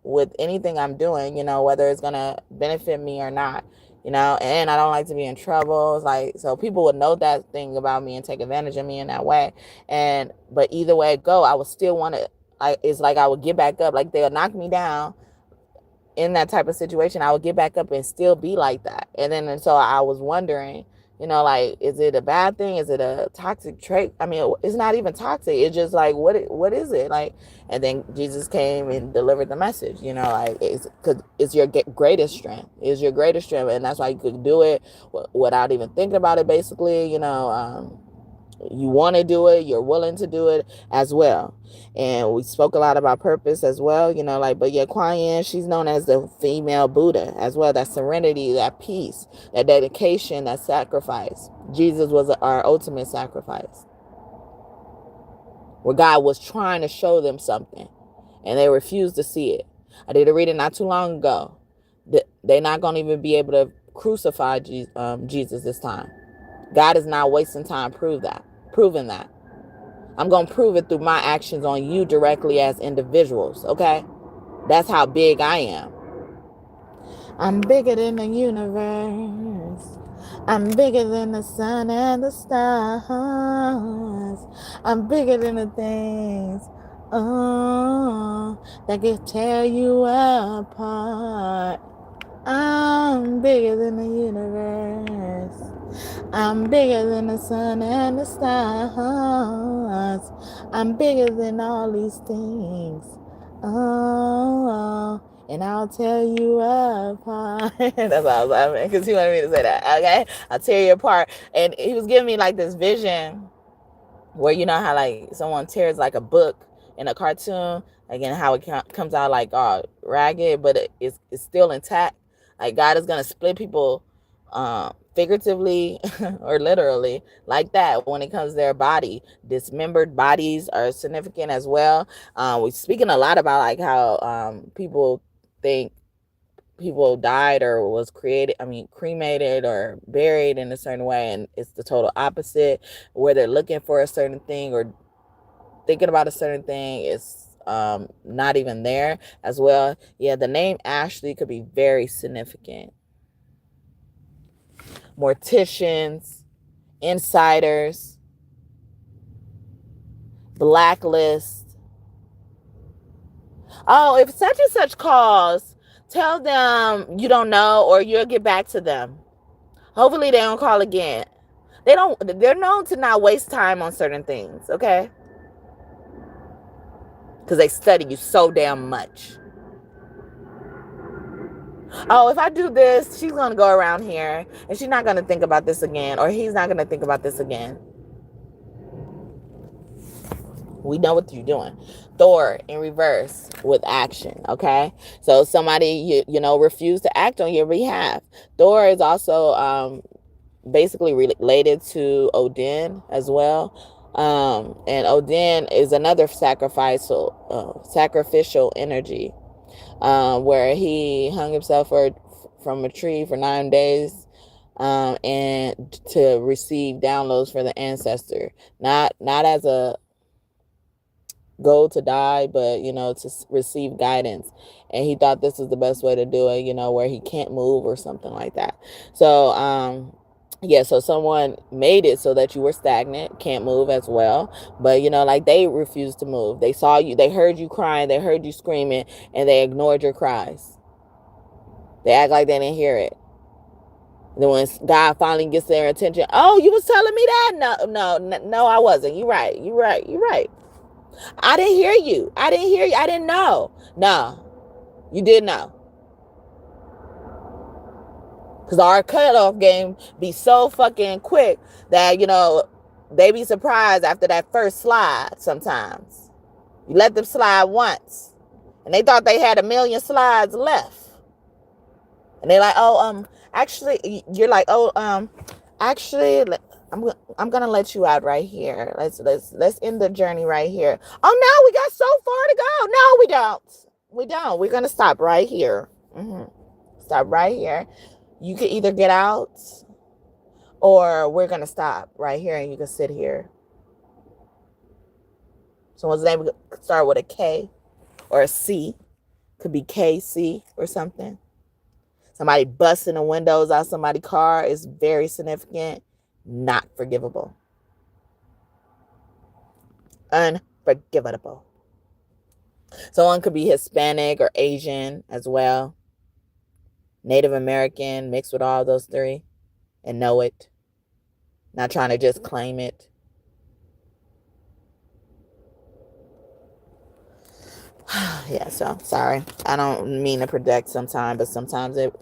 with anything I'm doing, whether it's gonna benefit me or not, and I don't like to be in trouble. It's like, so people would know that thing about me and take advantage of me in that way. But either way it go, I would still want to, it's like I would get back up. Like, they'll knock me down in that type of situation, I would get back up and still be like that. And so I was wondering, like, is it a bad thing? Is it a toxic trait? I mean, it's not even toxic. It's just like, what is it? Like, and then Jesus came and delivered the message, like, it's because it's your greatest strength. It's your greatest strength. And that's why you could do it without even thinking about it, basically, you want to do it, you're willing to do it as well. And we spoke a lot about purpose as well, like, but yeah, Kuan Yin, she's known as the female Buddha as well. That serenity, that peace, that dedication, that sacrifice. Jesus was our ultimate sacrifice, where God was trying to show them something and they refused to see it. I did a reading not too long ago. They're not going to even be able to crucify Jesus this time. God is not wasting time proving that. I'm going to prove it through my actions on you directly as individuals, okay? That's how big I am. I'm bigger than the universe. I'm bigger than the sun and the stars. I'm bigger than the things that can tear you apart. I'm bigger than the universe. I'm bigger than the sun and the stars. I'm bigger than all these things. Oh, and I'll tear you apart. That's what I was laughing, because he wanted me to say that. Okay, I'll tear you apart. And he was giving me like this vision where, how like someone tears like a book in a cartoon, again, how it comes out like ragged, but it's still intact. Like, God is gonna split people figuratively or literally like that when it comes to their body. Dismembered bodies are significant as well. We're speaking a lot about like how people think people died or was cremated or buried in a certain way, and it's the total opposite, where they're looking for a certain thing or thinking about a certain thing. It's not even there as well. Yeah, the name Ashley could be very significant. Morticians, insiders, blacklist. Oh, if such and such calls, tell them you don't know, or you'll get back to them. Hopefully they don't call again. They're known to not waste time on certain things, okay? Because they study you so damn much. Oh, if I do this, she's going to go around here and she's not going to think about this again, or he's not going to think about this again. We know what you're doing. Thor in reverse with action, okay? So somebody, you know, refused to act on your behalf. Thor is also basically related to Odin as well. And Odin is another sacrificial energy, where he hung himself from a tree for 9 days, and to receive downloads for the ancestor, not as a goal to die, but you know, to receive guidance. And he thought this was the best way to do it, you know, where he can't move or something like that. So yeah, so someone made it so that you were stagnant, can't move as well. But, you know, like they refused to move. They saw you, they heard you crying, they heard you screaming, and they ignored your cries. They act like they didn't hear it. Then when God finally gets their attention, oh, you was telling me that? No, I wasn't. You're right. I didn't hear you. I didn't know. No, you did know. Because our cutoff game be so fucking quick that, you know, they be surprised after that first slide sometimes. You let them slide once, and they thought they had 1 million slides left. And they're like, oh, actually, you're like, oh, actually, I'm gonna let you out right here. Let's end the journey right here. Oh no, we got so far to go. No, we don't. We're gonna stop right here. Stop right here. You can either get out, or we're gonna stop right here, and you can sit here. Someone's name could start with a K or a C. Could be KC or something. Somebody busting the windows out somebody's car is very significant. Not forgivable. Unforgivable. Someone could be Hispanic or Asian as well. Native American, mixed with all those three, and know it. Not trying to just claim it. Yeah, so sorry. I don't mean to project sometimes, but sometimes it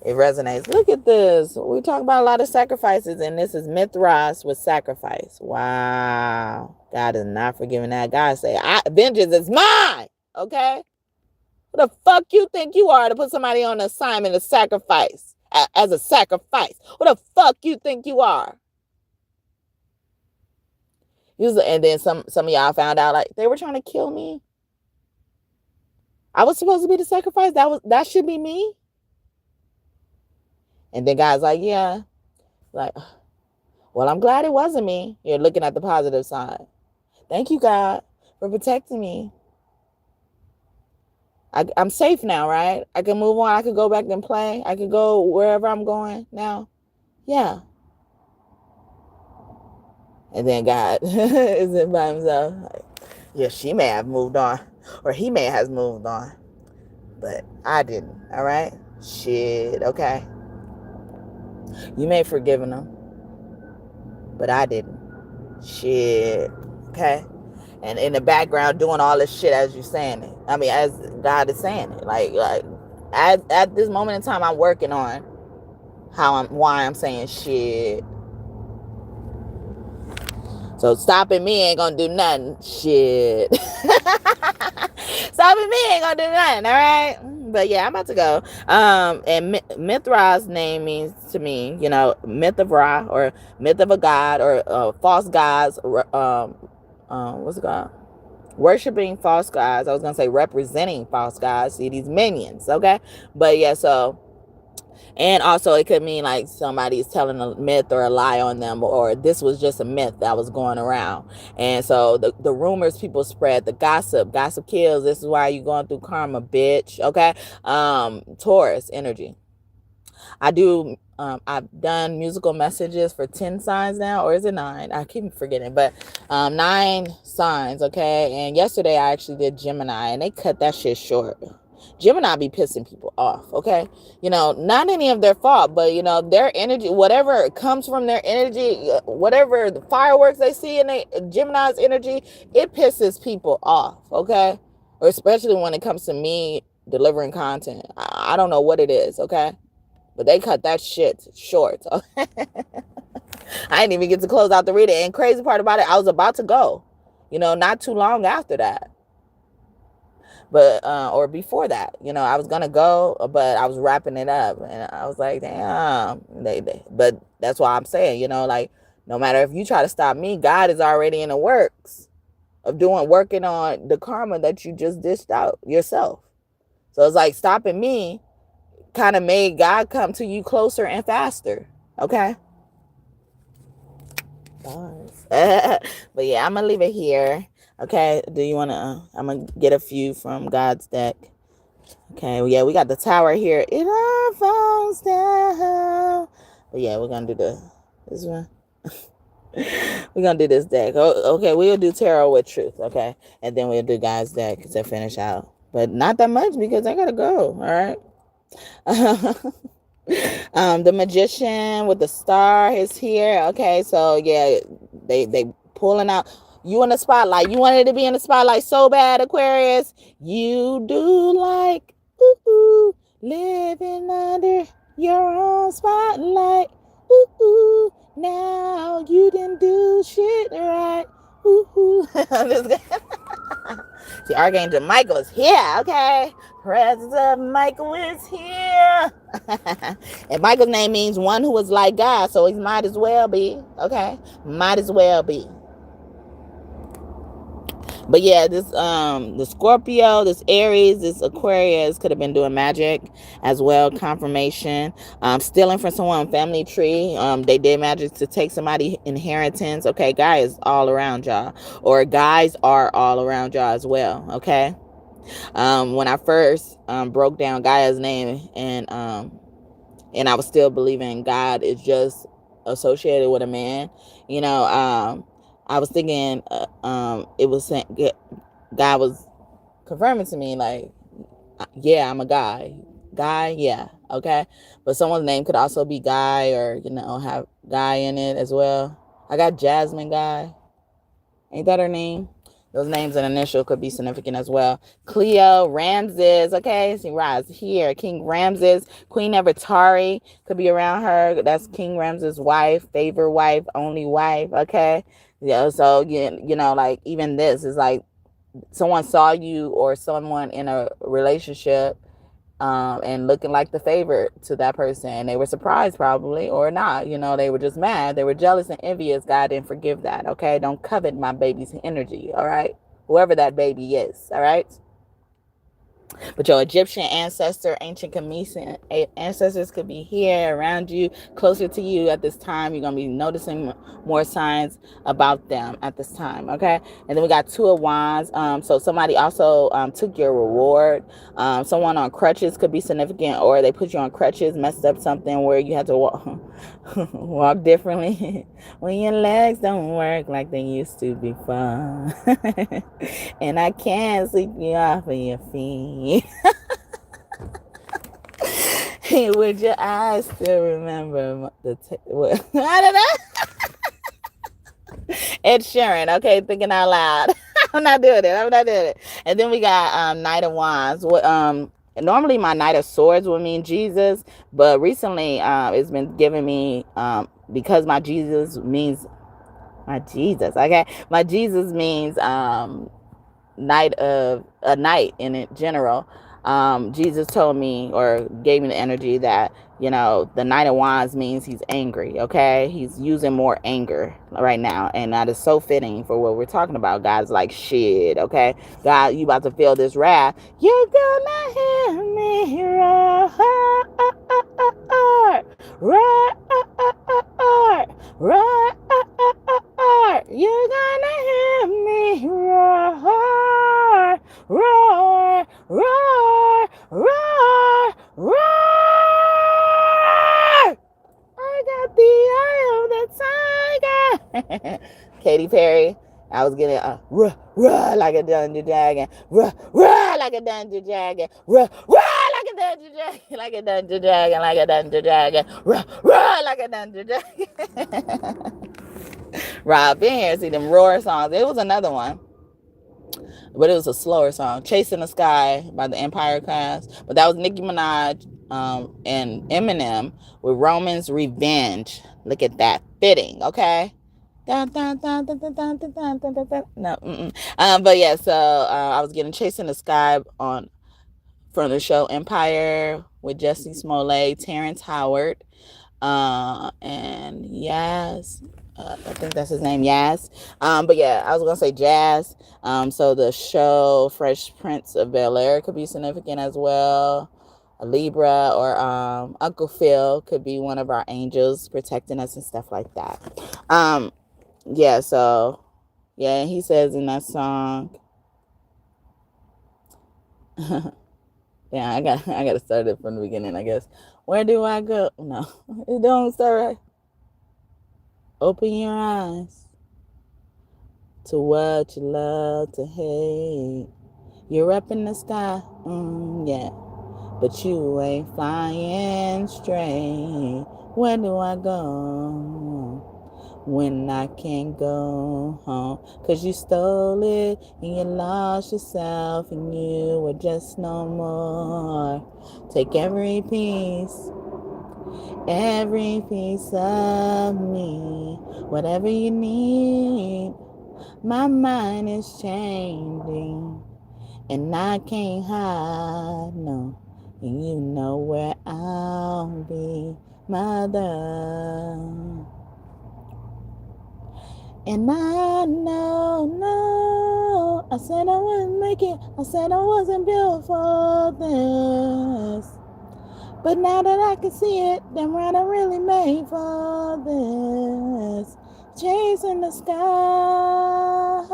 resonates. Look at this. We talk about a lot of sacrifices, and this is Mithras with sacrifice. Wow. God is not forgiving that. God say, vengeance is mine. Okay? What the fuck you think you are to put somebody on an assignment of sacrifice, as a sacrifice? What the fuck you think you are? And then some of y'all found out like they were trying to kill me. I was supposed to be the sacrifice. That should be me. And then God's like, yeah, like, well, I'm glad it wasn't me. You're looking at the positive side. Thank you, God, for protecting me. I'm safe now, right? I can move on. I can go back and play. I can go wherever I'm going now. Yeah. And then God is by himself. Like, yeah, she may have moved on, or he may have moved on, but I didn't. All right? Shit. Okay. You may have forgiven him, but I didn't. Shit. Okay? And in the background doing all this shit as you're saying it. I mean, as God is saying it. Like at this moment in time, I'm working on why I'm saying shit. So stopping me ain't gonna do nothing. Shit. Stopping me ain't gonna do nothing, all right? But yeah, I'm about to go. And Mithra's name means to me, you know, myth of Ra, or myth of a god, or false gods. What's it called? Worshipping false gods. I was gonna say representing false gods. See, these minions, okay? But yeah, so. And also it could mean like somebody's telling a myth or a lie on them, or this was just a myth that was going around. And so the rumors people spread, the gossip kills. This is why you're going through karma, bitch. Okay. Taurus energy. I've done musical messages for 10 signs now, or is it 9? I keep forgetting, but 9 signs. Okay. And yesterday I actually did Gemini, and they cut that shit short. Gemini be pissing people off, okay? You know, not any of their fault, but, you know, their energy, whatever comes from their energy, whatever the fireworks they see in Gemini's energy, it pisses people off, okay? Or especially when it comes to me delivering content. I don't know what it is, okay? But they cut that shit short. I didn't even get to close out the reading. And crazy part about it, I was about to go, not too long after that. But, or before that, I was going to go, but I was wrapping it up. And I was like, damn. But that's why I'm saying, like, no matter if you try to stop me, God is already in the works of working on the karma that you just dished out yourself. So it's like stopping me kind of made God come to you closer and faster. Okay. But yeah, I'm gonna leave it here. Okay. Do you want to? I'm gonna get a few from God's deck. Okay. Well, yeah, we got the Tower here. It all falls down. But yeah, we're gonna do this one. We're gonna do this deck. Okay, we'll do Tarot with Truth. Okay, and then we'll do God's deck to finish out. But not that much because I gotta go. All right. The Magician with the star is here. Okay, so yeah, they pulling out you in the spotlight. You wanted to be in the spotlight so bad, Aquarius. You do like living under your own spotlight. Now you didn't do shit right. See, Archangel Michael is here, okay? Presence of Michael is here. And Michael's name means one who is like God, so he might as well be, okay? Might as well be. But yeah, this the Scorpio, this Aries, this Aquarius could have been doing magic as well. Confirmation. Stealing from someone's family tree. They did magic to take somebody's inheritance. Okay, guys all around y'all. Or guys are all around y'all as well. Okay. When I first broke down Gaia's name and I was still believing God is just associated with a man, I was thinking it was saying God was confirming to me like, yeah, I'm a guy, yeah, okay, but someone's name could also be Guy or have Guy in it as well. I got Jasmine Guy, ain't that her name? Those names and initial could be significant as well. Cleo, Ramses, okay? See, Rise here. King Ramses, Queen Nefertari could be around her. That's King Ramses' wife, favorite wife, only wife, okay? Yeah, so, like, even this is like someone saw you or someone in a relationship and looking like the favorite to that person. And they were surprised probably or not. They were just mad. They were jealous and envious. God didn't forgive that. Okay. Don't covet my baby's energy. All right. Whoever that baby is. All right. But your Egyptian ancestor, ancient Kemesan ancestors could be here around you, closer to you at this time. You're going to be noticing more signs about them at this time, okay? And then we got Two of Wands. So somebody also took your reward. Someone on crutches could be significant, or they put you on crutches, messed up something where you had to walk differently. When your legs don't work like they used to before. And I can't sweep you off of your feet. Would your eyes still remember what? I don't know. Ed Sheeran, okay, thinking out loud. I'm not doing it. And then we got Knight of Wands. Normally my Knight of Swords would mean Jesus, but recently it's been giving me because my Jesus means okay. My Jesus means knight in it general. Jesus told me or gave me the energy that the Knight of Wands means he's angry. Okay, he's using more anger right now, and that is so fitting for what we're talking about. God's like, shit, okay, God, you about to feel this wrath. You're gonna hear me roar, you're gonna hear me roar, roar, roar, roar, roar. I got the eye of the tiger. Katy Perry. I was getting ruh, ruh, like a dungeon dragon. Ruh, ruh, like a dungeon dragon. Ruh, ruh, like a dungeon dragon. Like a dungeon dragon. Like a dungeon dragon. Ruh, ruh, like a dungeon dragon. Rob, been here, see them roar songs. It was another one. but it was a slower song. Chasing the Sky by the Empire Cast. But that was Nicki Minaj and Eminem with Roman's Revenge. Look at that. Fitting, okay? No, but yeah, so I was getting Chasing the Sky on from the show Empire with Jussie Smollett, Terrence Howard, and Yaz. I think that's his name, Yaz. But yeah, I was gonna say Jazz. So the show Fresh Prince of Bel-Air could be significant as well. A Libra or Uncle Phil could be one of our angels protecting us and stuff like that. Yeah, so yeah, he says in that song. Yeah, I gotta start it from the beginning, I guess. Where do I go? No, it don't start right. Open your eyes to what you love to hate. You're up in the sky, yeah, but you ain't flying straight. Where do I go when I can't go home? 'Cause you stole it and you lost yourself and you were just no more. Take every piece of me, whatever you need. My mind is changing and I can't hide, no. And you know where I'll be, mother. And I know, no, I said I wouldn't make it. I said I wasn't built for this. But now that I can see it, damn right I really made for this. Chasing the sky,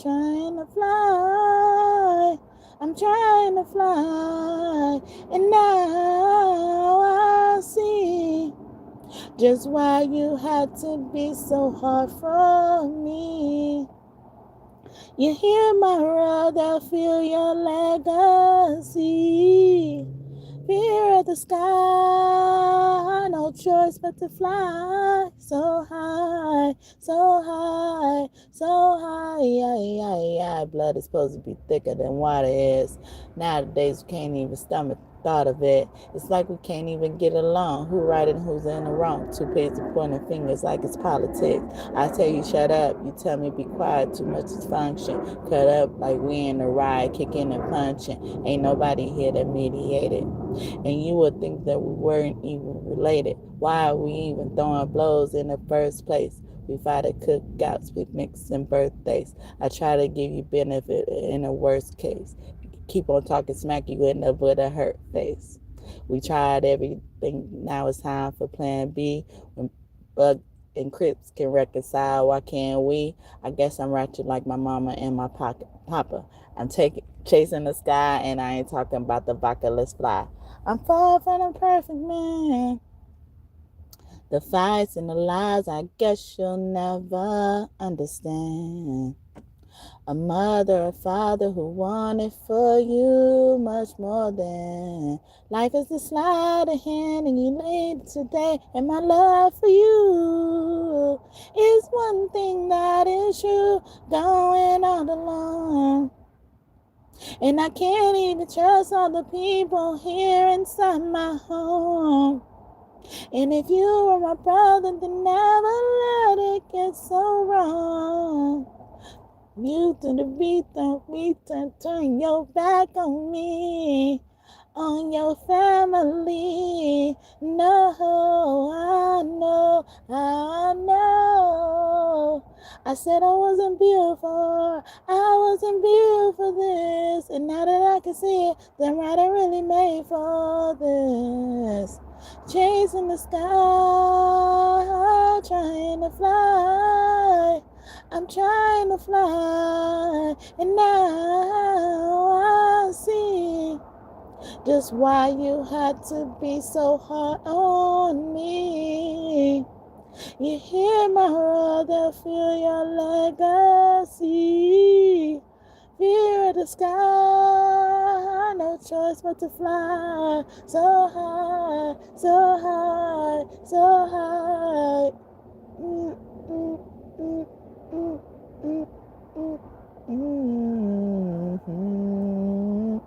trying to fly. I'm trying to fly. And now I see just why you had to be so hard for me. You hear my road, I feel your legacy. Fear of the sky, no choice but to fly so high, so high, so high. Yeah. Blood is supposed to be thicker than water is. Nowadays, we can't even stomach thought of it. It's like we can't even get along. Who right and who's in the wrong? Two pigs are pointing fingers like it's politics. I tell you shut up, you tell me be quiet. Too much dysfunction. Cut up like we in a ride, kicking and punching. Ain't nobody here to mediate it. And you would think that we weren't even related. Why are we even throwing blows in the first place? We fight at cookouts, picnics, and birthdays. I try to give you benefit in the worst case. Keep on talking smack, you end up with a hurt face. We tried everything, now it's time for plan B. When Bug and Crips can reconcile, why can't we? I guess I'm ratchet like my mama and my papa. I'm chasing the sky, and I ain't talking about the vodka, let's fly. I'm far from a perfect man. The fights and the lies, I guess you'll never understand. A mother, a father who wanted for you much more than life is a sleight of hand, and you lead today. And my love for you is one thing that is true, going all along. And I can't even trust all the people here inside my home. And if you were my brother, then never let it get so wrong. You to the beat, don't turn your back on me, on your family. No, I know. I said I wasn't built for this. And now that I can see it, then right I really made for this. Chasing the sky, trying to fly. I'm trying to fly, and now I see just why you had to be so hard on me. You hear my brother, feel your legacy. Fear of the sky, no choice but to fly so high, so high, so high. Mm-mm-mm. When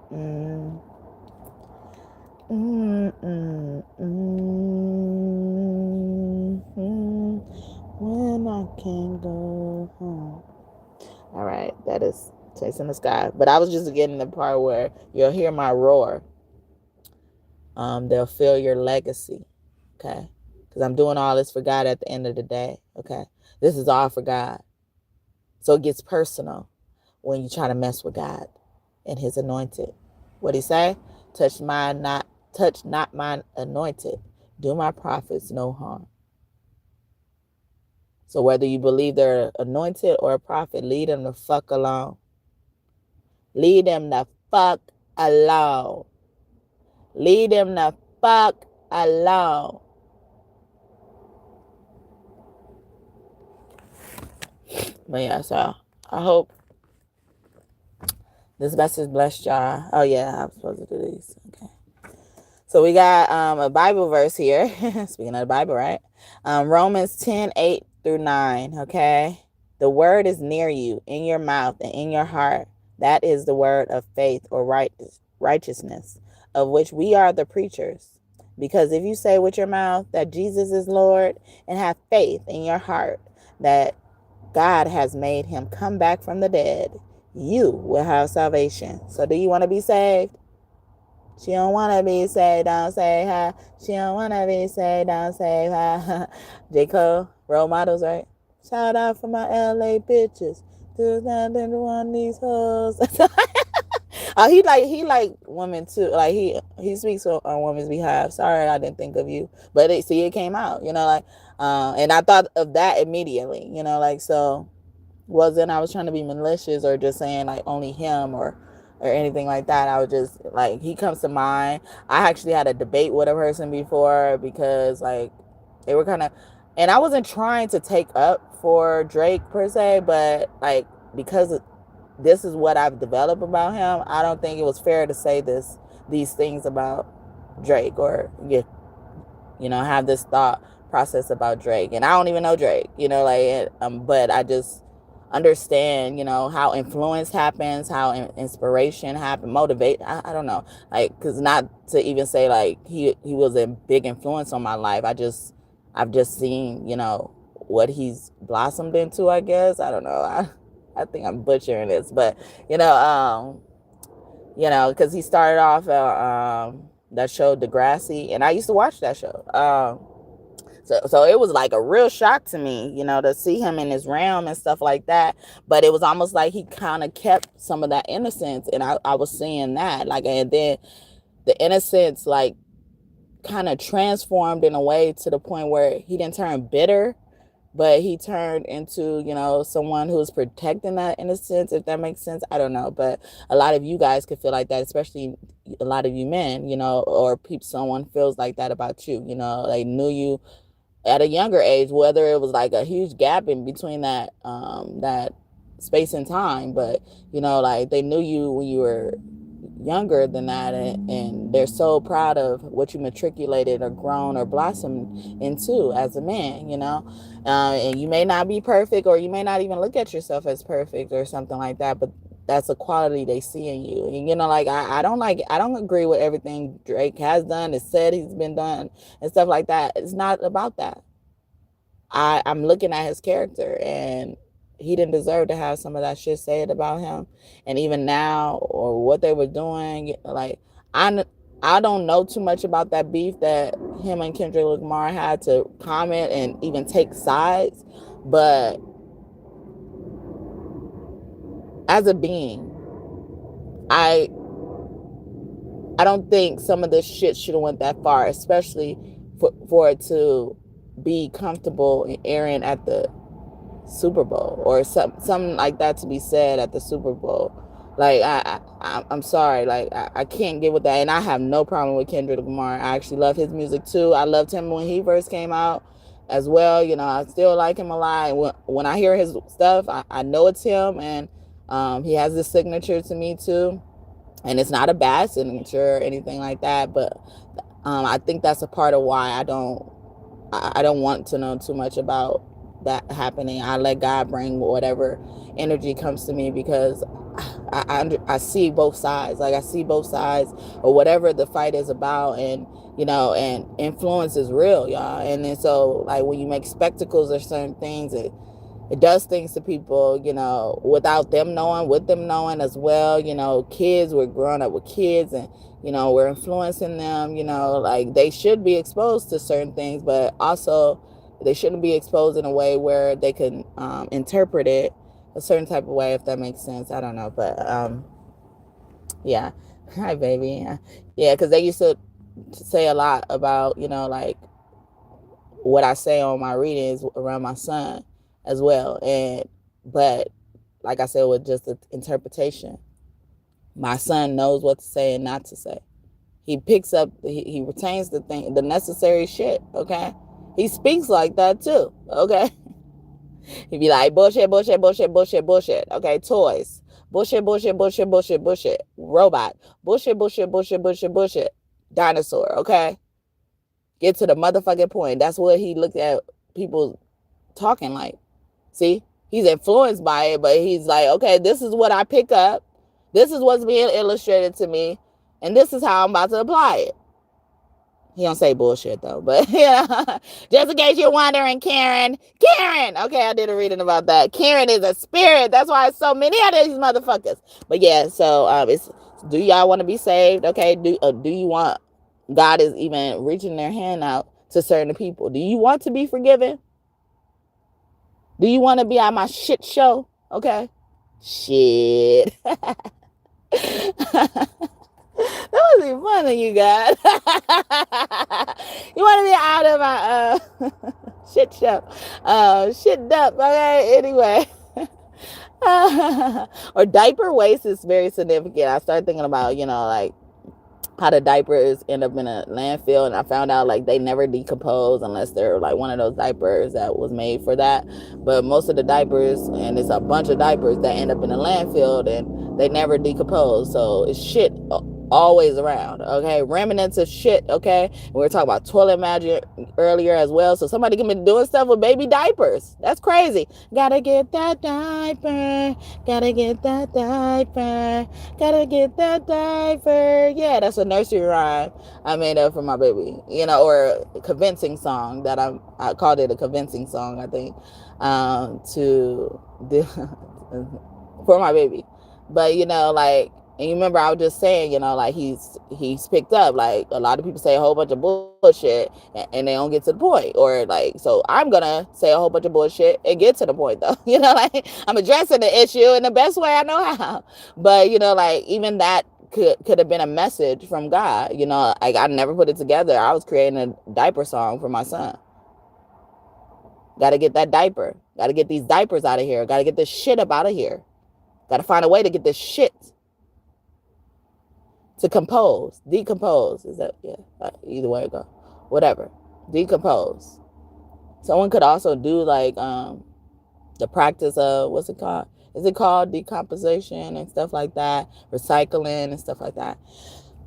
I can go home. All right, that is Chasing the Sky. But I was just getting the part where you'll hear my roar. They'll feel your legacy. Okay, because I'm doing all this for God at the end of the day. Okay, this is all for God. So it gets personal when you try to mess with God and His anointed. What'd He say? Touch not my anointed. Do my prophets no harm. So whether you believe they're anointed or a prophet, leave them the fuck alone. Leave them the fuck alone. Leave them the fuck alone. But yeah, so I hope this message blessed y'all. Oh yeah, I'm supposed to do these. Okay. So we got a Bible verse here. Speaking of the Bible, right? Romans 10:8-9. Okay. The word is near you, in your mouth and in your heart. That is the word of faith or righteousness, of which we are the preachers. Because if you say with your mouth that Jesus is Lord and have faith in your heart that God has made him come back from the dead, you will have salvation. So do you want to be saved? She don't want to be saved, don't say hi. She don't want to be saved, don't say hi. J. Cole, role models, right? Shout out for my LA bitches. There's nothing to want these hoes. He like women too. Like he speaks on women's behalf. Sorry, I didn't think of you, but it came out. And I thought of that immediately. So wasn't I was trying to be malicious or just saying like only him or anything like that. I was just like, he comes to mind. I actually had a debate with a person before because like they were kind of, and I wasn't trying to take up for Drake per se, but like because this is what I've developed about him, I don't think it was fair to say these things about Drake or have this thought process about Drake. And I don't even know Drake, but I just understand, how influence happens, how inspiration happens, motivate. I don't know, like, because not to even say like he was a big influence on my life. I've just seen, what he's blossomed into, I guess. I don't know. I think I'm butchering this, but because he started off that show Degrassi, and I used to watch that show. So it was like a real shock to me, to see him in his realm and stuff like that. But it was almost like he kind of kept some of that innocence, and I was seeing that, like, and then the innocence like kind of transformed in a way to the point where he didn't turn bitter, but he turned into, someone who's protecting that innocence, if that makes sense. I don't know, but a lot of you guys could feel like that, especially a lot of you men, or someone feels like that about you, they knew you at a younger age, whether it was like a huge gap in between that space and time, but like they knew you when you were younger than that, and they're so proud of what you matriculated or grown or blossomed into as a man, and you may not be perfect, or you may not even look at yourself as perfect or something like that, but that's a quality they see in you. And I don't agree with everything Drake has done and said he's been done and stuff like that. It's not about that. I'm looking at his character, and he didn't deserve to have some of that shit said about him. And even now, or what they were doing, like, I don't know too much about that beef that him and Kendrick Lamar had to comment and even take sides, but as a being, I don't think some of this shit should have went that far, especially for it to be comfortable and airing at the Super Bowl, or something like that to be said at the Super Bowl. Like, I'm sorry, like I can't get with that. And I have no problem with Kendrick Lamar. I actually love his music too. I loved him when he first came out as well. I still like him a lot. When I hear his stuff, I know it's him, and he has this signature to me too. And it's not a bad signature or anything like that, but I think that's a part of why I don't want to know too much about that happening. I let God bring whatever energy comes to me, because I see both sides. Like I see both sides or whatever the fight is about, and and influence is real, y'all. And then so like when you make spectacles or certain things, it does things to people, without them knowing, with them knowing as well. Kids, we're growing up with kids, and we're influencing them. Like they should be exposed to certain things, but also they shouldn't be exposed in a way where they can interpret it a certain type of way, if that makes sense. I don't know, but yeah. Hi, baby. Yeah, because they used to say a lot about like what I say on my readings around my son as well. But like I said, with just the interpretation, my son knows what to say and not to say. He picks up, he retains the necessary shit. Okay, he speaks like that too. Okay, he'd be like bullshit, bullshit, bullshit, bullshit, bullshit. Okay, toys, bullshit, bullshit, bullshit, bullshit, bullshit. Robot, bullshit, bullshit, bullshit, bullshit, bullshit. Dinosaur. Okay, get to the motherfucking point. That's what he looked at people talking like. See, he's influenced by it, but he's like, okay, this is what I pick up. This is what's being illustrated to me, and this is how I'm about to apply it. He don't say bullshit though, but yeah. Just in case you're wondering, Karen. Okay, I did a reading about that. Karen is a spirit. That's why it's so many of these motherfuckers. But yeah, so it's, do y'all want to be saved? Okay, do you want, God is even reaching their hand out to certain people. Do you want to be forgiven? Do you want to be on my shit show? Okay. Shit. That was even funny, you guys. You want to be out of my shit show. Shit up. Okay. Anyway. Or diaper waste is very significant. I started thinking about, like how the diapers end up in a landfill, and I found out like they never decompose unless they're like one of those diapers that was made for that. But most of the diapers, and it's a bunch of diapers that end up in a landfill, and they never decompose. So it's shit always around. Okay, remnants of shit. Okay, and we were talking about toilet magic earlier as well. So somebody can be doing stuff with baby diapers. That's crazy. Gotta get that diaper. Gotta get that diaper. Gotta get that diaper. Yeah, that's a nursery rhyme I made up for my baby. Or a convincing song that I called it a convincing song, I think, for my baby. But like, and you remember I was just saying, like he's picked up, like a lot of people say a whole bunch of bullshit and they don't get to the point. Or like, so I'm gonna say a whole bunch of bullshit and get to the point though. Like I'm addressing the issue in the best way I know how. But like even that could have been a message from God. Like I never put it together. I was creating a diaper song for my son. Gotta get that diaper. Gotta get these diapers out of here. Gotta get this shit up out of here. Gotta find a way to get this shit to decompose. Is that, yeah, either way it go, whatever, decompose. Someone could also do like the practice of, what's it called? Is it called decomposition and stuff like that, recycling and stuff like that?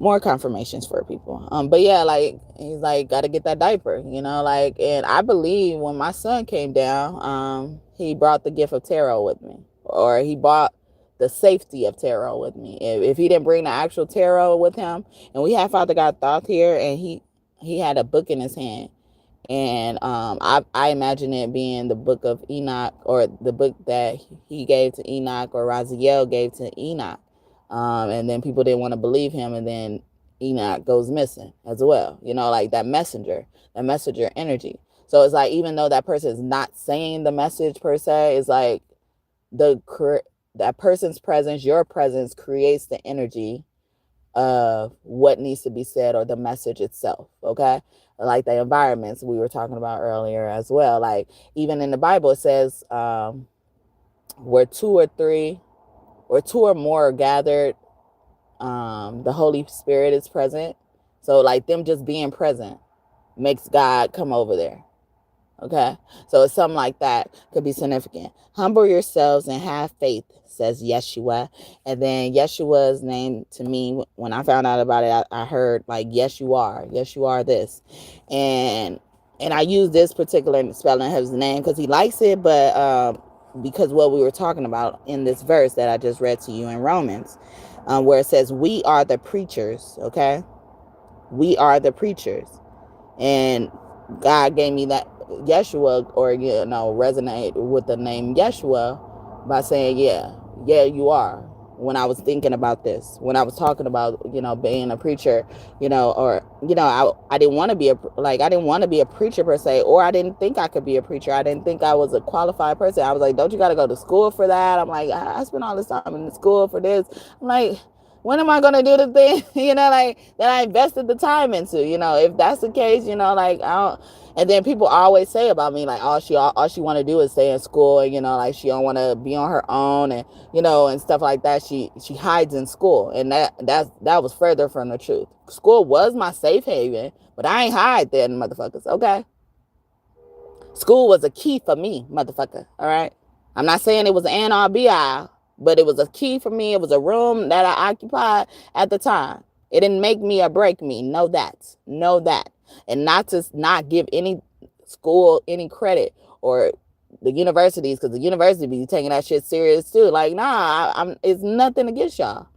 More confirmations for people. But yeah, like he's like, gotta get that diaper, like, and I believe when my son came down, he brought the gift of tarot with me, or he bought the safety of tarot with me. If he didn't bring the actual tarot with him, and we had Father God Thoth here, and he had a book in his hand, and I imagine it being the book of Enoch, or the book that he gave to Enoch, or Raziel gave to Enoch, and then people didn't want to believe him, and then Enoch goes missing as well. Like that messenger energy. So it's like, even though that person is not saying the message per se, it's like that person's presence, your presence, creates the energy of what needs to be said, or the message itself. Okay, like the environments we were talking about earlier as well. Like even in the Bible it says where two or more are gathered, the Holy Spirit is present. So like them just being present makes God come over there. Okay, so it's something like that could be significant. Humble yourselves and have faith, says Yeshua. And then Yeshua's name, to me, when I found out about it, I heard like, yes you are this. And I use this particular spelling of his name because he likes it, but because what we were talking about in this verse that I just read to you in Romans, where it says, we are the preachers, okay? We are the preachers. And God gave me that Yeshua, or, resonate with the name Yeshua by saying, yeah, you are. When I was thinking about this, when I was talking about, being a preacher, or, I didn't want to be I didn't want to be a preacher per se, or I didn't think I could be a preacher. I didn't think I was a qualified person. I was like, don't you got to go to school for that? I'm like, I spent all this time in school for this. I'm like, when am I going to do the thing, that I invested the time into, if that's the case, I don't. And then people always say about me, like, all she want to do is stay in school, and, she don't want to be on her own, and, and stuff like that. She hides in school. And that was further from the truth. School was my safe haven, but I ain't hide there, motherfuckers. Okay. School was a key for me, motherfucker. All right. I'm not saying it was an or be all, but it was a key for me. It was a room that I occupied at the time. It didn't make me or break me. Know that. And not to not give any school any credit, or the universities, because the university be taking that shit serious too. Like, nah, it's nothing against y'all.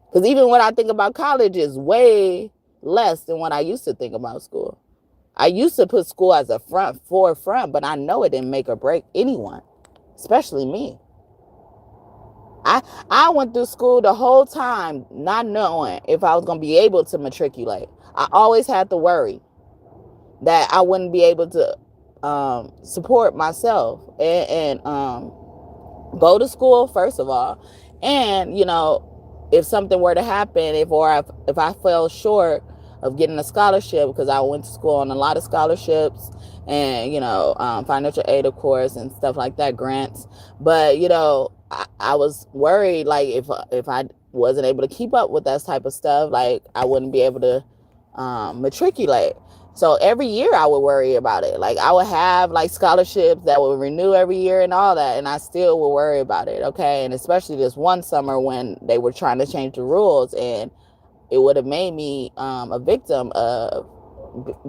Because even when I think about college is way less than what I used to think about school. I used to put school as a forefront, but I know it didn't make or break anyone, especially me. I went through school the whole time not knowing if I was going to be able to matriculate. I always had to worry that I wouldn't be able to support myself and go to school, first of all. And, if something were to happen, if I fell short of getting a scholarship, because I went to school on a lot of scholarships and, financial aid, of course, and stuff like that, grants. But, I was worried, like, if I wasn't able to keep up with that type of stuff, like, I wouldn't be able to matriculate. So every year I would worry about it. Like, I would have like scholarships that would renew every year and all that, and I still would worry about it. Okay. And especially this one summer when they were trying to change the rules, and it would have made me a victim of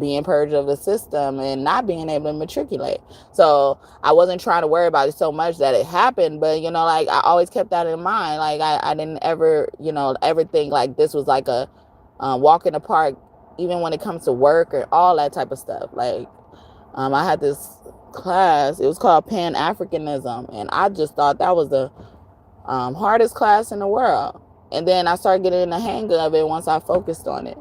being purged of the system and not being able to matriculate. So I wasn't trying to worry about it so much that it happened, but like, I always kept that in mind. Like, I didn't ever ever think like this was like a walk in the park, even when it comes to work or all that type of stuff. Like, I had this class, it was called Pan-Africanism, and I just thought that was the hardest class in the world. And then I started getting the hang of it once I focused on it,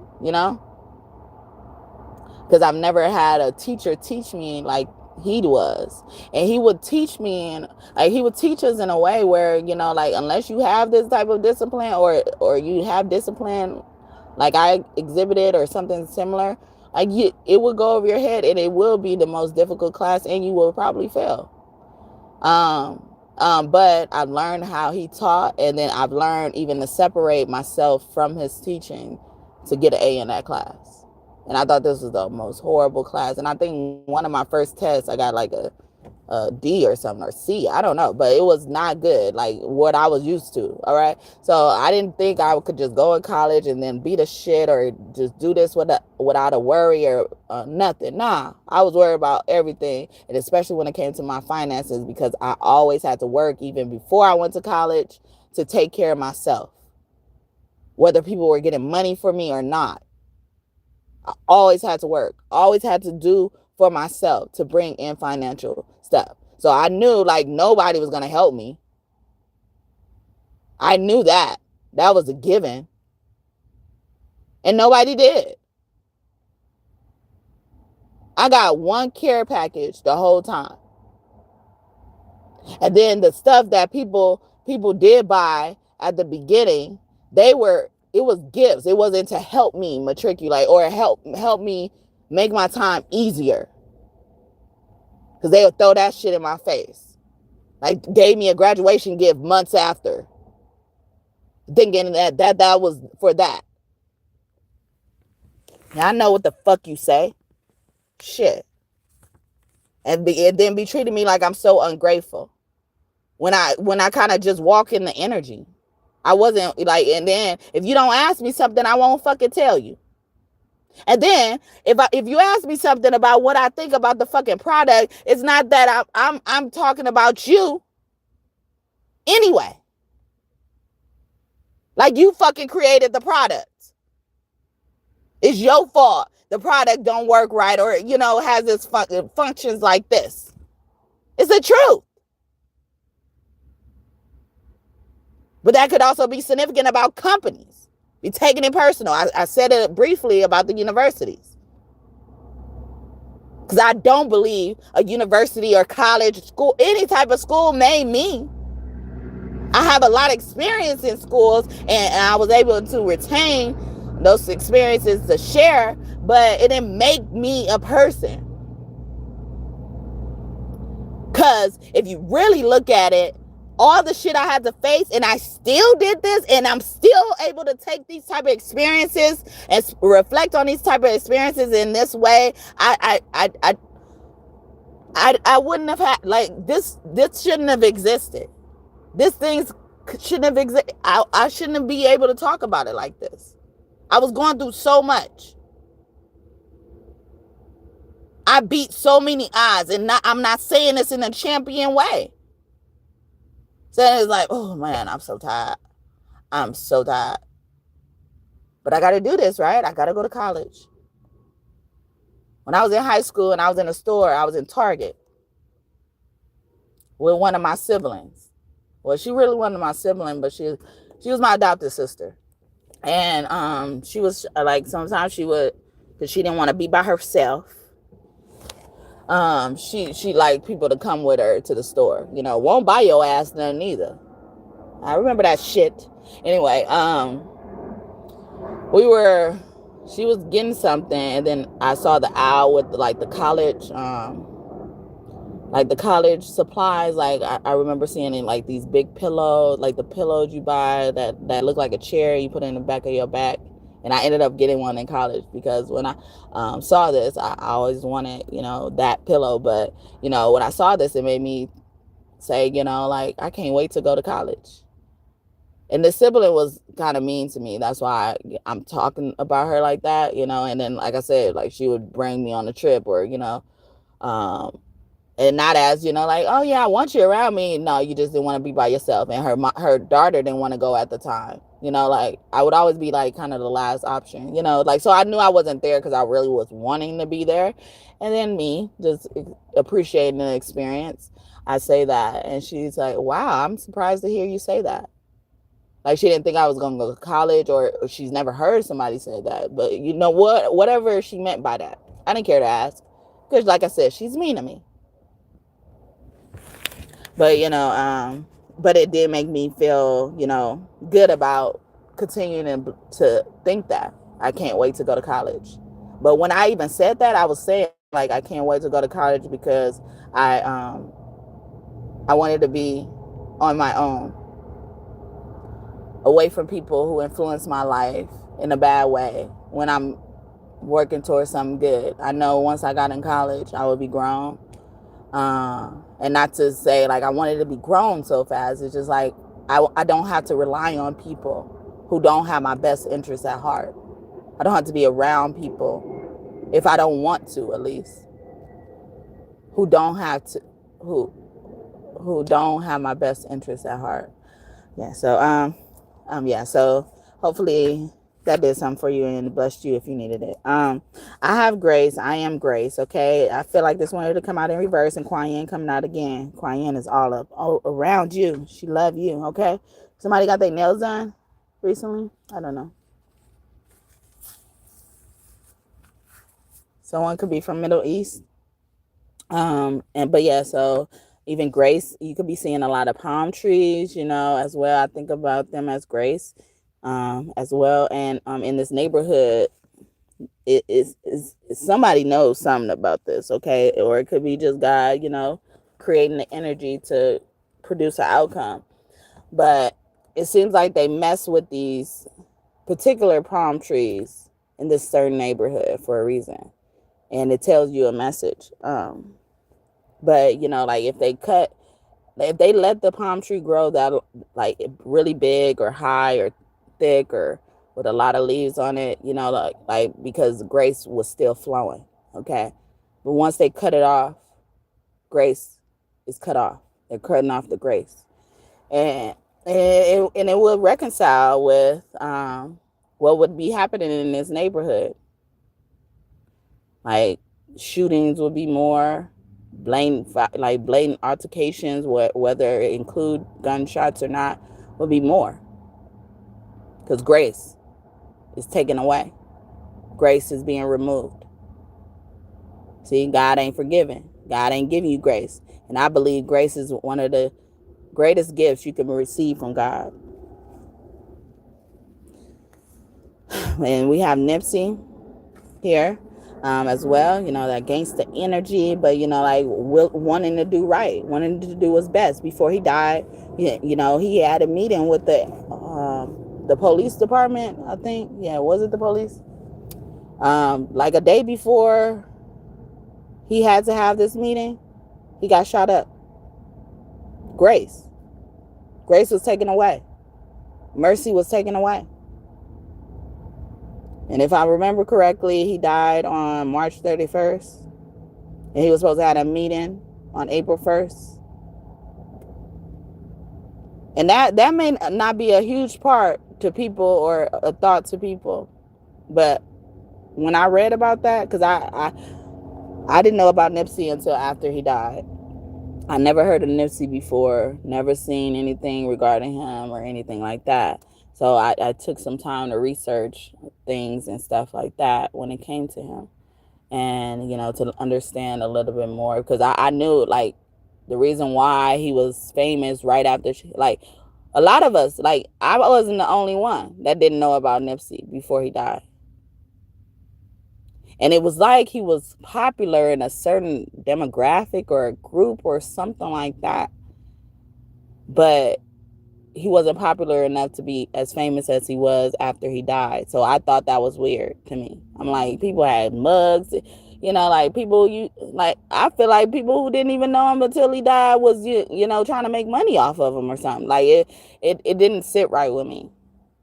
because I've never had a teacher teach me like he was. And he would teach me, and like, he would teach us in a way where, like, unless you have this type of discipline, or you have discipline like I exhibited or something similar, like, it will go over your head, and it will be the most difficult class, and you will probably fail. But I've learned how he taught, and then I've learned even to separate myself from his teaching to get an A in that class. And I thought this was the most horrible class. And I think one of my first tests, I got like a D or something, or C. I don't know. But it was not good, like what I was used to. All right. So I didn't think I could just go in college and then beat a shit, or just do this without a worry or nothing. Nah, I was worried about everything. And especially when it came to my finances, because I always had to work even before I went to college to take care of myself, whether people were getting money for me or not. I always had to work, always had to do for myself to bring in financial stuff. So I knew like nobody was going to help me. I knew that. That was a given. And nobody did. I got one care package the whole time. And then the stuff that people did buy at the beginning, it was gifts. It wasn't to help me matriculate or help me make my time easier. Because they would throw that shit in my face. Like, gave me a graduation gift months after, thinking that was for that. Now, I know what the fuck you say. Shit. And then be treating me like I'm so ungrateful. When I kind of just walk in the energy. I wasn't like, and then if you don't ask me something, I won't fucking tell you. And then if you ask me something about what I think about the fucking product, it's not that I'm talking about you anyway. Like, you fucking created the product. It's your fault the product don't work right, or has its functions like this. It's the truth. But that could also be significant about companies. Be taking it personal. I said it briefly about the universities. Because I don't believe a university or college, school, any type of school made me. I have a lot of experience in schools, and I was able to retain those experiences to share, but it didn't make me a person. Because if you really look at it, all the shit I had to face, and I still did this, and I'm still able to take these type of experiences and reflect on these type of experiences in this way. I wouldn't have had, like, this shouldn't have existed. This things shouldn't have existed. I shouldn't be able to talk about it like this. I was going through so much. I beat so many odds, and I'm not saying this in a champion way. So it's like, oh man, I'm so tired. I'm so tired. But I got to do this, right? I got to go to college. When I was in high school and I was in a store, I was in Target with one of my siblings. Well, she really wasn't my sibling, but she was my adopted sister. And she was like, sometimes she would, because she didn't want to be by herself. She liked people to come with her to the store. Won't buy your ass none either. I remember that shit. Anyway, she was getting something, and then I saw the aisle with like the college supplies. Like I remember seeing in like these big pillows, like the pillows you buy that look like a chair you put in the back of your back. And I ended up getting one in college because when I saw this, I always wanted, that pillow. But, when I saw this, it made me say, like, I can't wait to go to college. And the sibling was kind of mean to me. That's why I'm talking about her like that, And then, like I said, like, she would bring me on a trip or, and not as, like, oh, yeah, I want you around me. No, you just didn't want to be by yourself. And her daughter didn't want to go at the time. Like, I would always be, like, kind of the last option, like, so I knew I wasn't there because I really was wanting to be there. And then me just appreciating the experience, I say that. And she's like, wow, I'm surprised to hear you say that. Like, she didn't think I was going to go to college, or she's never heard somebody say that. But you know what? Whatever she meant by that, I didn't care to ask. Because, like I said, she's mean to me. But, but it did make me feel, good about continuing to think that I can't wait to go to college. But when I even said that, I was saying, like, I can't wait to go to college because I wanted to be on my own, away from people who influence my life in a bad way when I'm working towards something good. I know once I got in college, I would be grown. And not to say like I wanted to be grown so fast. It's just like I don't have to rely on people who don't have my best interests at heart. I don't have to be around people, if I don't want to, at least, who don't have my best interests at heart. Yeah. So so hopefully that did something for you and blessed you if you needed it. I have grace. I am grace. Okay. I feel like this wanted to come out in reverse, and Quyen coming out again. Quyen is all around you. She love you. Okay. Somebody got their nails done recently? I don't know. Someone could be from Middle East. But yeah, so even grace, you could be seeing a lot of palm trees, as well. I think about them as grace. As well. And in this neighborhood, it is somebody knows something about this, okay? Or it could be just God, creating the energy to produce an outcome. But it seems like they mess with these particular palm trees in this certain neighborhood for a reason, and it tells you a message. But like if they let the palm tree grow that like really big or high or thick or with a lot of leaves on it, you know, like because grace was still flowing, okay? But once they cut it off, grace is cut off. They're cutting off the grace. And it will reconcile with what would be happening in this neighborhood. Like shootings would be more, blatant altercations, whether it include gunshots or not, would be more, because grace is taken away. Grace is being removed. See, God ain't forgiving. God ain't giving you grace. And I believe grace is one of the greatest gifts you can receive from God. And we have Nipsey here as well, you know, that gangster energy, but, you know, like wanting to do right, wanting to do his best. Before he died, you know, he had a meeting with the police department, I think. Yeah, was it the police? Like a day before he had to have this meeting, he got shot up. Grace was taken away. Mercy was taken away. And if I remember correctly, he died on March 31st. And he was supposed to have a meeting on April 1st. And that may not be a huge part to people or a thought to people. But when I read about that, because I didn't know about Nipsey until after he died. I never heard of Nipsey before, never seen anything regarding him or anything like that. So I took some time to research things and stuff like that when it came to him. And, you know, to understand a little bit more. Because I knew, like, the reason why he was famous right after, like, a lot of us, like, I wasn't the only one that didn't know about Nipsey before he died. And it was like he was popular in a certain demographic or a group or something like that. But he wasn't popular enough to be as famous as he was after he died. So I thought that was weird to me. I'm like, people had mugs, you know, like I feel like people who didn't even know him until he died was, you know, trying to make money off of him or something. Like it didn't sit right with me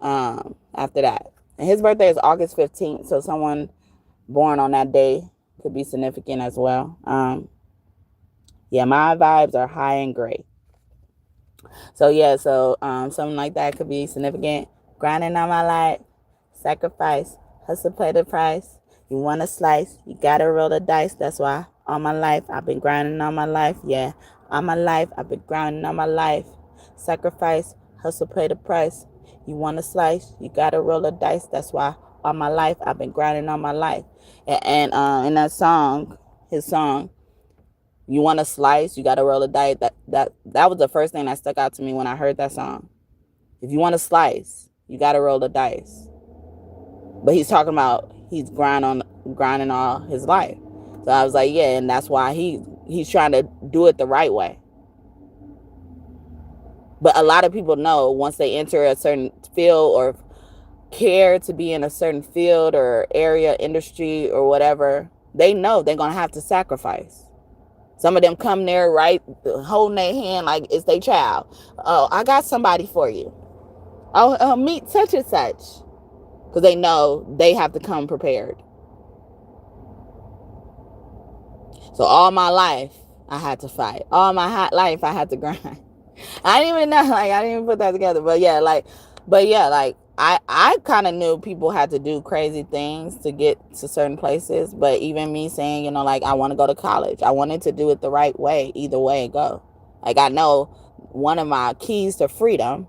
after that. And his birthday is August 15th. So someone born on that day could be significant as well. Yeah, my vibes are high and gray. So yeah, something like that could be significant. Grinding on my life, sacrifice, hustle, pay the price. You want a slice, you gotta roll the dice. That's why all my life I've been grinding on my life. Yeah, all my life I've been grinding on my life. Sacrifice, hustle, pay the price. You want a slice, you gotta roll the dice. That's why all my life I've been grinding on my life. And in that song, his song, you want a slice, you got to roll a dice. That was the first thing that stuck out to me when I heard that song. If you want a slice, you got to roll the dice. But he's talking about he's grinding all his life. So I was like, yeah, and that's why he's trying to do it the right way. But a lot of people know once they enter a certain field or care to be in a certain field or area, industry or whatever, they know they're going to have to sacrifice. Some of them come there, right, holding their hand like it's their child. Oh, I got somebody for you. Oh, meet such and such. Because they know they have to come prepared. So all my life, I had to fight. All my life, I had to grind. I didn't even know, like, I didn't even put that together. But yeah, I kind of knew people had to do crazy things to get to certain places. But even me saying, you know, like, I want to go to college. I wanted to do it the right way, either way it go. Like, I know one of my keys to freedom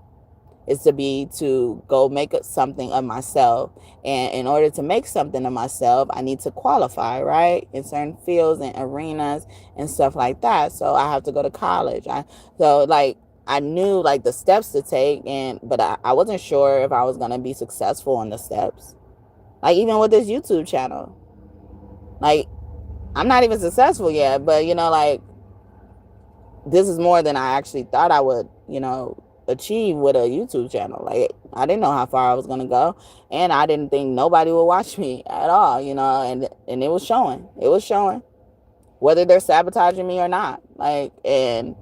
is to go make something of myself. And in order to make something of myself, I need to qualify, right? In certain fields and arenas and stuff like that. So I have to go to college. I knew like the steps to take, but I wasn't sure if I was going to be successful in the steps. Like even with this YouTube channel, like I'm not even successful yet, but you know, like this is more than I actually thought I would, you know, achieve with a YouTube channel. Like I didn't know how far I was going to go, and I didn't think nobody would watch me at all, you know, and it was showing. It was showing whether they're sabotaging me or not. Like, and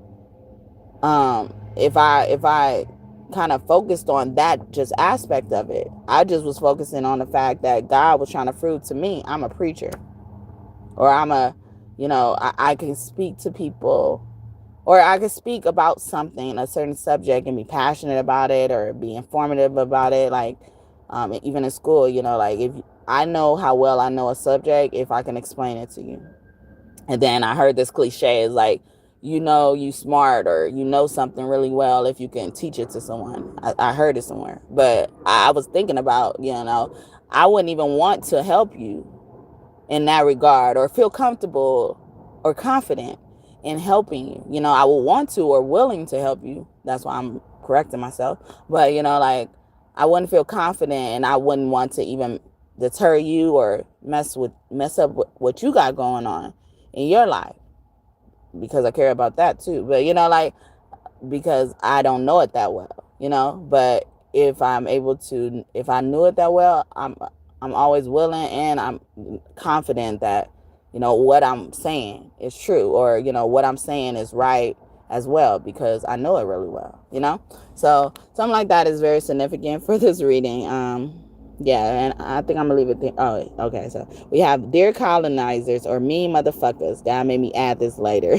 if I kind of focused on that just aspect of it. I just was focusing on the fact that God was trying to prove to me I'm a preacher, or I'm a, I can speak to people, or I can speak about something, a certain subject, and be passionate about it or be informative about it. Like, even in school, like if I know how well I know a subject, if I can explain it to you. And then I heard this cliche is like, you smart, or something really well if you can teach it to someone. I heard it somewhere. But I was thinking about, I wouldn't even want to help you in that regard, or feel comfortable or confident in helping you. I will want to or willing to help you. That's why I'm correcting myself. But, like, I wouldn't feel confident, and I wouldn't want to even deter you or mess up with what you got going on in your life, because I care about that too. But, like, because I don't know it that well, but if I knew it that well, I'm always willing, and I'm confident that, what I'm saying is true, or, what I'm saying is right as well, because I know it really well, So something like that is very significant for this reading. Yeah, and I think I'm gonna leave it there. Oh, okay. So we have, dear colonizers, or mean motherfuckers. God made me add this later.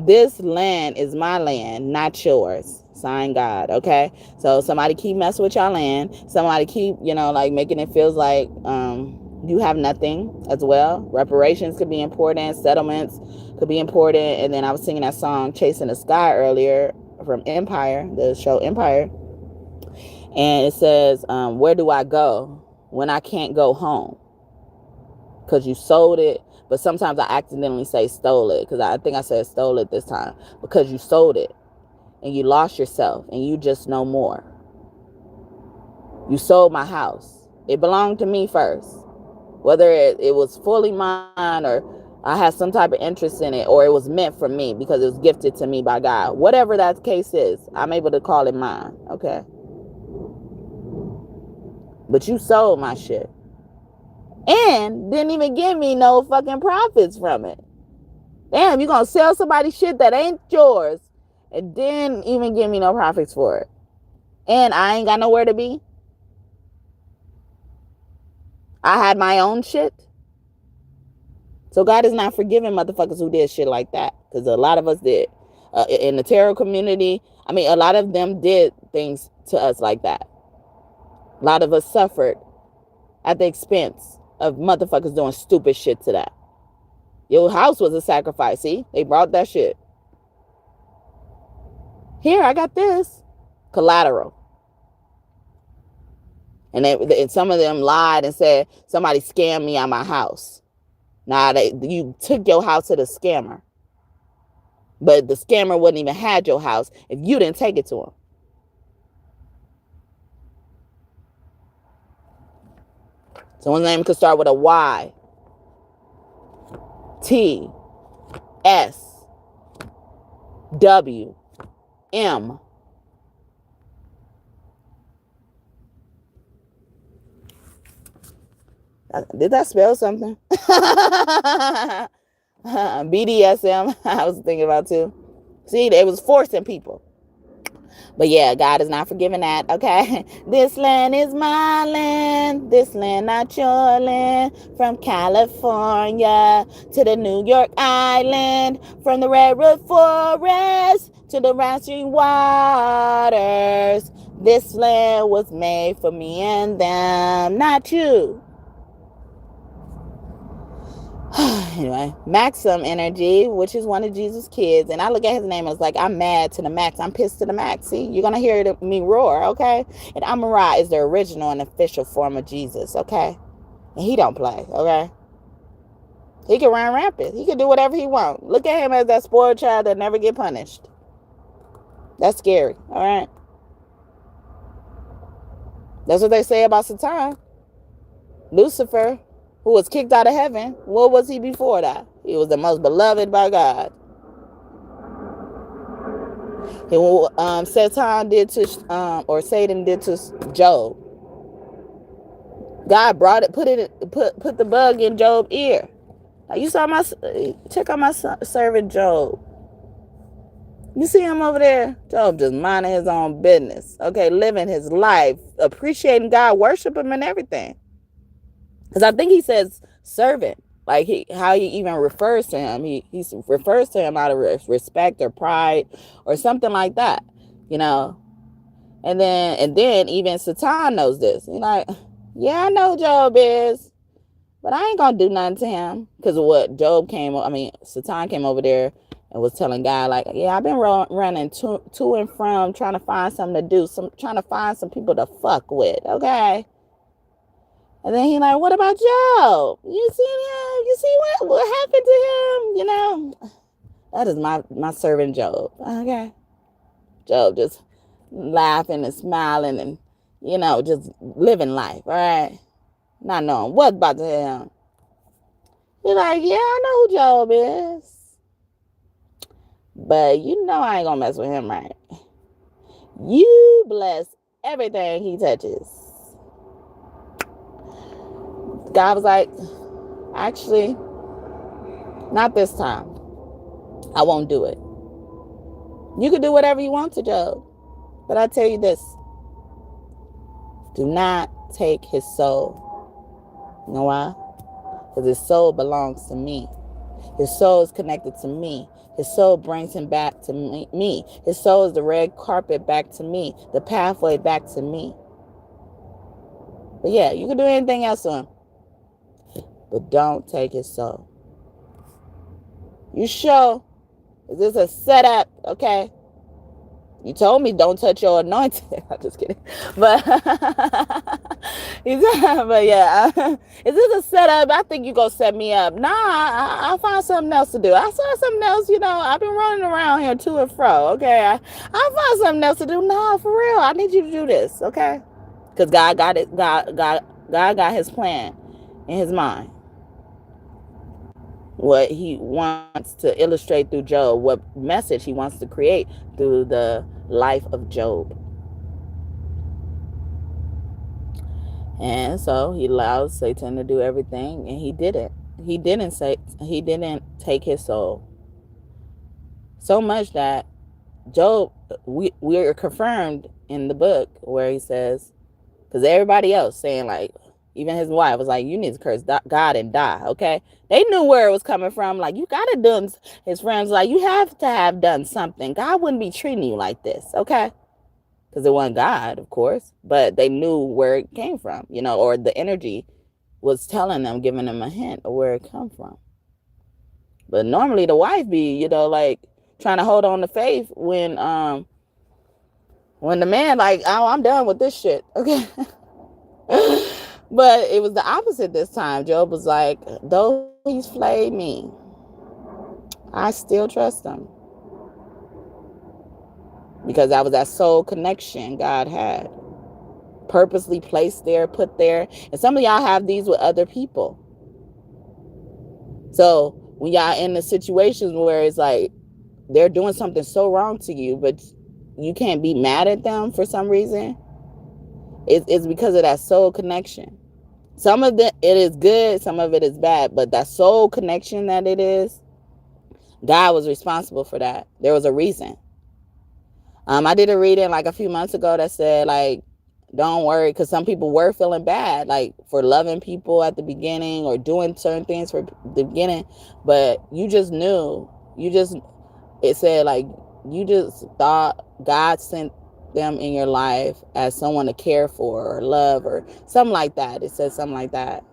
This land is my land, not yours. Sign God. Okay. So somebody keep messing with your land. Somebody keep, like making it feels like you have nothing as well. Reparations could be important. Settlements could be important. And then I was singing that song "Chasing the Sky" earlier from Empire, the show Empire. And it says, where do I go when I can't go home? Because you sold it. But sometimes I accidentally say stole it, because I think I said stole it this time. Because you sold it and you lost yourself and you just know more. You sold my house. It belonged to me first. Whether it was fully mine, or I had some type of interest in it, or it was meant for me because it was gifted to me by God. Whatever that case is, I'm able to call it mine. Okay. But you sold my shit. And didn't even give me no fucking profits from it. Damn, you gonna sell somebody shit that ain't yours and didn't even give me no profits for it. And I ain't got nowhere to be. I had my own shit. So God is not forgiving motherfuckers who did shit like that. Because a lot of us did. In the tarot community, a lot of them did things to us like that. A lot of us suffered at the expense of motherfuckers doing stupid shit to that. Your house was a sacrifice. See, they brought that shit. Here, I got this. Collateral. And some of them lied and said somebody scammed me on my house. Now, you took your house to the scammer. But the scammer wouldn't even had your house if you didn't take it to him. Someone's name could start with a Y. T. S. W. M. Did that spell something? BDSM, I was thinking about too. See, it was forcing people. But yeah, God is not forgiving that, okay? This land is my land. This land, not your land. From California to the New York Island. From the redwood forest to the rousing waters. This land was made for me and them, not you. Anyway, Maxim energy, which is one of Jesus' kids, and I look at his name and it's like, I'm mad to the max. I'm pissed to the max. See, you're gonna hear me roar, okay? And Amara is the original and official form of Jesus, okay? And he don't play, okay? He can run rampant. He can do whatever he wants. Look at him as that spoiled child that never get punished. That's scary, all right? That's what they say about Satan. Lucifer, who was kicked out of heaven, what was he before that? He was the most beloved by God. And Satan did to, or Satan did to Job. God brought it, put the bug in Job's ear. Now you saw check out my servant Job. You see him over there? Job just minding his own business. Okay, living his life, appreciating God, worship him and everything. Because I think he says servant. Like how he even refers to him. He refers to him out of respect or pride or something like that. You know. And then even Satan knows this. He's like, yeah, I know who Job is, but I ain't gonna do nothing to him. Because of what Satan came over there and was telling God, like, yeah, I've been running to and from, trying to find something to do, trying to find some people to fuck with, okay? And then he like, what about Job? You see him? You see what happened to him? You know, that is my servant Job, okay? Job just laughing and smiling and, you know, just living life, all right? Not knowing what's about to happen. He's like, yeah, I know who Job is. But you know I ain't gonna mess with him, right? You bless everything he touches. God was like, actually, not this time. I won't do it. You can do whatever you want to Job. But I tell you this. Do not take his soul. You know why? Because his soul belongs to me. His soul is connected to me. His soul brings him back to me. His soul is the red carpet back to me. The pathway back to me. But yeah, you can do anything else to him. But don't take his soul. You sure? Is this a setup? Okay. You told me don't touch your anointing. I'm just kidding. But, but yeah, is this a setup? I think you gonna set me up. Nah, I'll find something else to do. I saw something else, you know. I've been running around here to and fro. Okay, I'll find something else to do. Nah, for real. I need you to do this. Okay, because God got it. God got his plan in his mind. What he wants to illustrate through Job, what message he wants to create through the life of Job. And so he allowed Satan to do everything, and he did it. He didn't take his soul. So much that Job, we are confirmed in the book where he says, because everybody else saying, like, even his wife was like, you need to curse God and die, okay? They knew where it was coming from. Like, you got to do, his friends like, you have to have done something. God wouldn't be treating you like this, okay? Because it wasn't God, of course. But they knew where it came from, you know, or the energy was telling them, giving them a hint of where it come from. But normally the wife be, you know, like, trying to hold on to faith when the man like, oh, I'm done with this shit, okay? But it was the opposite this time. Job was like, though he's flayed me, I still trust him. Because that was that soul connection God had. Purposely placed there, put there. And some of y'all have these with other people. So when y'all in the situations where it's like, they're doing something so wrong to you, but you can't be mad at them for some reason, it's because of that soul connection. Some of it is good, some of it is bad, but that soul connection that it is, God was responsible for that. There was a reason. I did a reading like a few months ago that said, like, don't worry, because some people were feeling bad, like, for loving people at the beginning or doing certain things for the beginning, but you just knew, it said, like, you just thought God sent them in your life as someone to care for or love or something like that. It says something like that.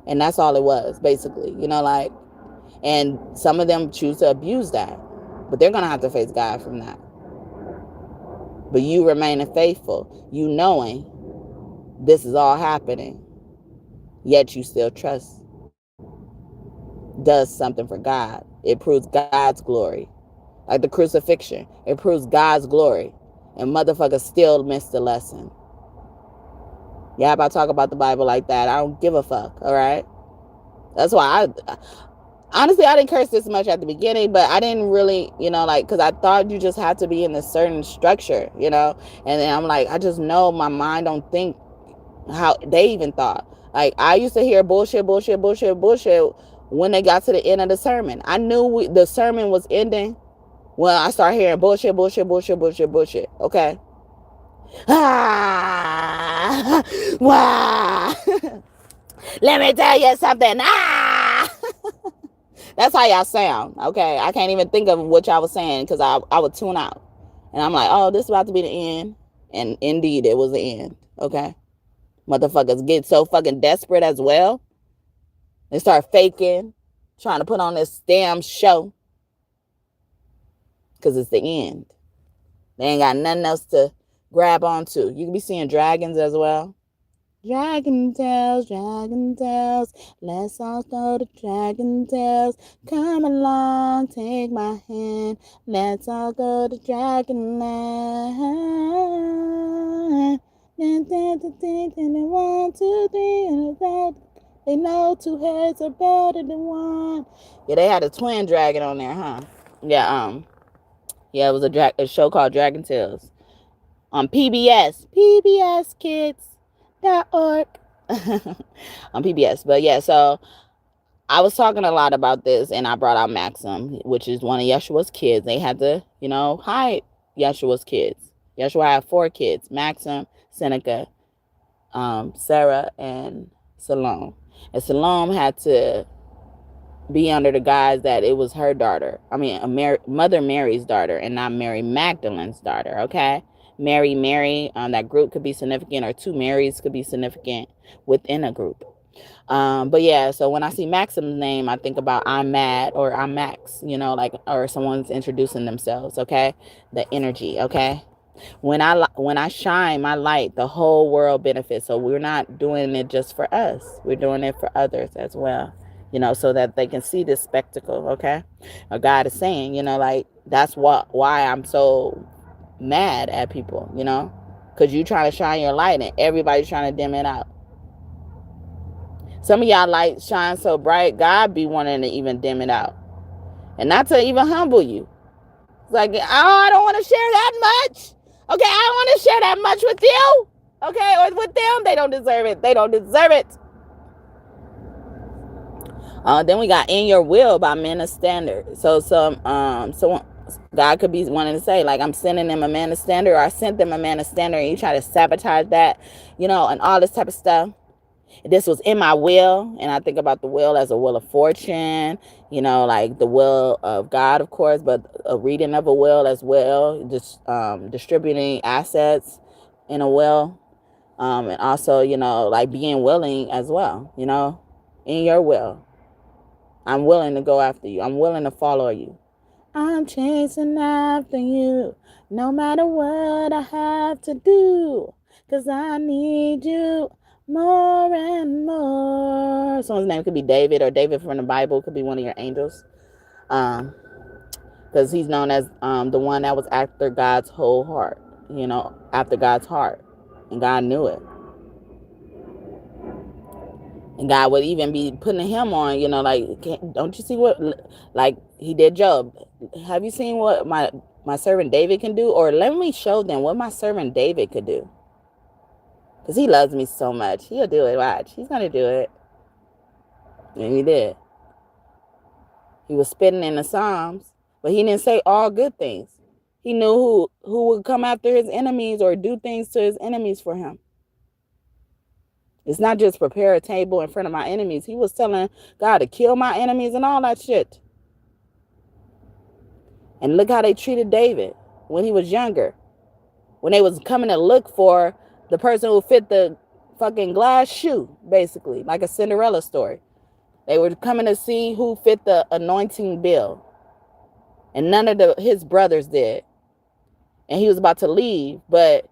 And that's all it was, basically, you know, like, and some of them choose to abuse that, but they're going to have to face God from that. But you remaining faithful, you knowing this is all happening, yet you still trust, does something for God. It proves God's glory. Like the crucifixion, it proves God's glory. And motherfuckers still miss the lesson. Yeah, if I talk about the Bible like that, I don't give a fuck, all right? That's why honestly, I didn't curse this much at the beginning, but I didn't really, you know, like, because I thought you just had to be in a certain structure, you know? And then I'm like, I just know my mind don't think how they even thought. Like, I used to hear bullshit when they got to the end of the sermon. I knew the sermon was ending Well, I start hearing bullshit, okay? Ah, wow. Let me tell you something. Ah. That's how y'all sound, okay? I can't even think of what y'all was saying because I would tune out. And I'm like, oh, this is about to be the end. And indeed, it was the end, okay? Motherfuckers get so fucking desperate as well. They start faking, trying to put on this damn show because it's the end. They ain't got nothing else to grab onto. You can be seeing dragons as well. Dragon tales, let's all go to dragon tales. Come along, take my hand, let's all go to dragon land. One, two, three, and they know two heads are better than one. Yeah, they had a twin dragon on there, huh? Yeah, it was a show called Dragon Tales on PBSkids.org. On PBS. But yeah, so I was talking a lot about this, and I brought out Maxim, which is one of Yeshua's kids. They had to, hide Yeshua's kids. Yeshua had 4 kids: Maxim, Seneca, Sarah, and Salome. And Salome had to be under the guise that it was her daughter. I mean, Mother Mary's daughter, and not Mary Magdalene's daughter, okay? Mary, that group could be significant, or 2 Marys could be significant within a group. But yeah, so when I see Maxim's name, I think about I'm mad, or I'm Max, or someone's introducing themselves, okay? The energy, okay? When I shine my light, the whole world benefits. So we're not doing it just for us. We're doing it for others as well, so that they can see this spectacle, okay? Or God is saying, that's why I'm so mad at people, because you trying to shine your light and everybody's trying to dim it out. Some of y'all light shine so bright, God be wanting to even dim it out. And not to even humble you. It's like, oh, I don't want to share that much. Okay, I don't want to share that much with you. Okay, or with them. They don't deserve it. They don't deserve it. Then we got In Your Will by Men of Standard. So God could be wanting to say, like, I'm sending them a man of standard, or I sent them a man of standard, and you try to sabotage that, and all this type of stuff. This was in my will, and I think about the will as a will of fortune, like the will of God, of course, but a reading of a will as well, just distributing assets in a will, and also, like being willing as well, in your will. I'm willing to go after you. I'm willing to follow you. I'm chasing after you, no matter what I have to do, 'cause I need you more and more. Someone's name could be David, or David from the Bible could be one of your angels. Because he's known as the one that was after God's whole heart, after God's heart. And God knew it. And God would even be putting him on, like, don't you see what, like he did Job? Have you seen what my servant David can do? Or let me show them what my servant David could do. Because he loves me so much. He'll do it. Watch. He's going to do it. And he did. He was spitting in the Psalms, but he didn't say all good things. He knew who would come after his enemies or do things to his enemies for him. It's not just prepare a table in front of my enemies. He was telling God to kill my enemies and all that shit. And look how they treated David when he was younger. When they was coming to look for the person who fit the fucking glass shoe, basically, like a Cinderella story. They were coming to see who fit the anointing bill. And none of his brothers did. And he was about to leave, but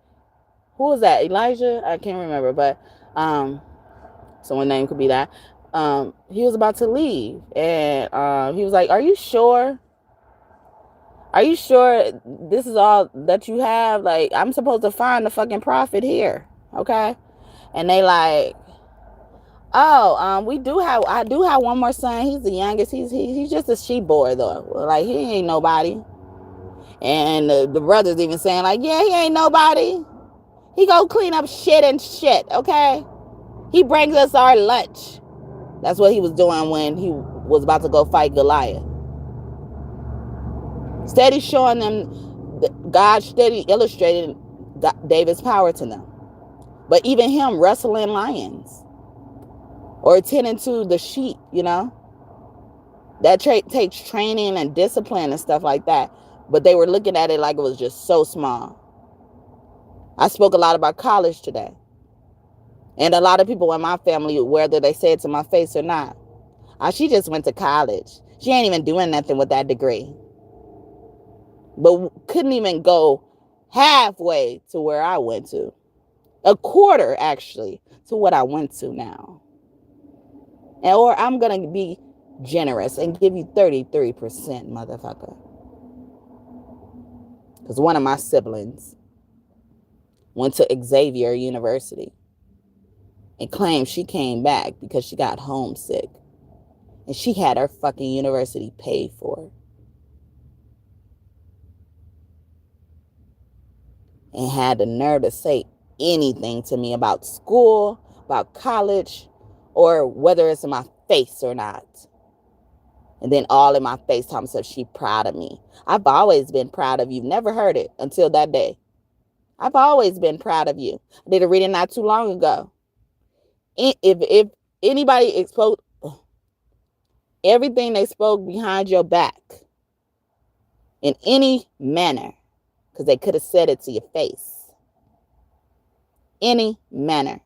who was that? Elijah? I can't remember, but someone's name could be that. He was about to leave, and he was like, are you sure? Are you sure this is all that you have? Like, I'm supposed to find the fucking prophet here, okay? And they like, oh, I do have one more son. He's the youngest. He's just a sheep boy though. Like, he ain't nobody. And the brothers even saying like, yeah, he ain't nobody. He go clean up shit, okay? He brings us our lunch. That's what he was doing when he was about to go fight Goliath. Steady showing them, God steady illustrating David's power to them. But even him wrestling lions or tending to the sheep, that takes training and discipline and stuff like that. But they were looking at it like it was just so small. I spoke a lot about college today. And a lot of people in my family, whether they say it to my face or not, she just went to college. She ain't even doing nothing with that degree. But couldn't even go halfway to where I went to. A quarter, actually, to what I went to now. Or I'm going to be generous and give you 33%, motherfucker. Because one of my siblings went to Xavier University and claimed she came back because she got homesick. And she had her fucking university paid for. And had the nerve to say anything to me about school, about college, or whether it's in my face or not. And then all in my face, Tom said she proud of me. I've always been proud of you. Never heard it until that day. I've always been proud of you. I did a reading not too long ago. If anybody exposed everything they spoke behind your back in any manner, because they could have said it to your face, any manner,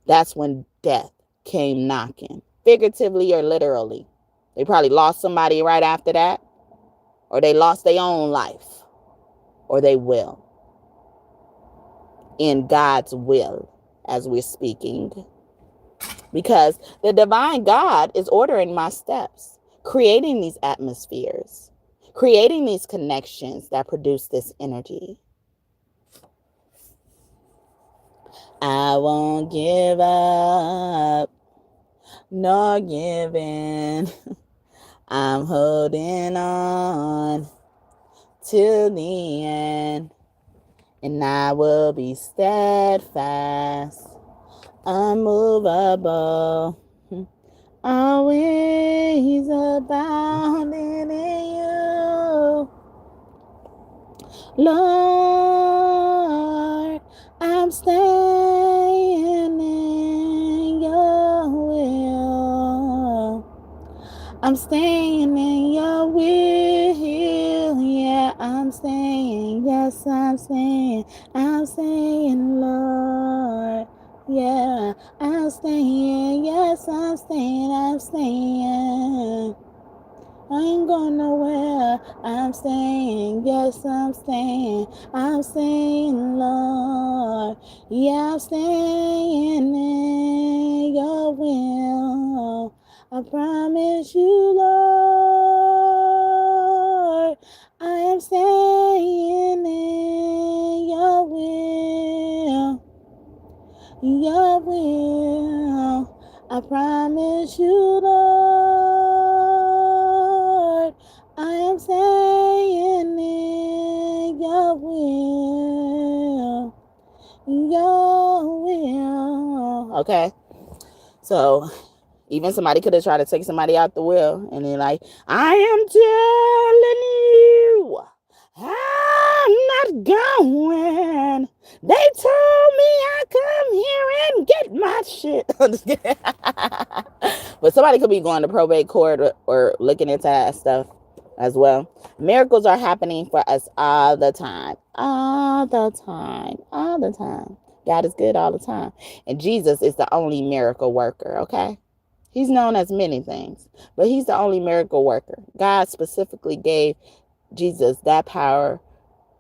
that's when death came knocking, figuratively or literally. They probably lost somebody right after that, or they lost their own life, or they will. In God's will, as we're speaking. Because the divine God is ordering my steps, creating these atmospheres, creating these connections that produce this energy. I won't give up, nor give in. I'm holding on till the end, and I will be steadfast, unmovable, always abounding in you. Lord, I'm staying in your will. I'm staying in your will. Yeah, I'm staying. Yes, I'm staying. I'm staying, Lord. Yeah, I'm staying. Yes, I'm staying. I'm staying. I ain't going nowhere. I'm staying. Yes, I'm staying. I'm staying, Lord. Yeah, I'm staying in your will. I promise you, Lord, I am staying in your will. Your will. I promise you, Lord, I am staying in your will. Your will. Okay. So even somebody could have tried to take somebody out the will, and they're like, I am telling you, I'm not going. They told me I come here and get my shit. I'm just kidding. But somebody could be going to probate court or looking into that stuff as well. Miracles are happening for us all the time. All the time. All the time. God is good all the time. And Jesus is the only miracle worker, okay? He's known as many things, but he's the only miracle worker. God specifically gave Jesus that power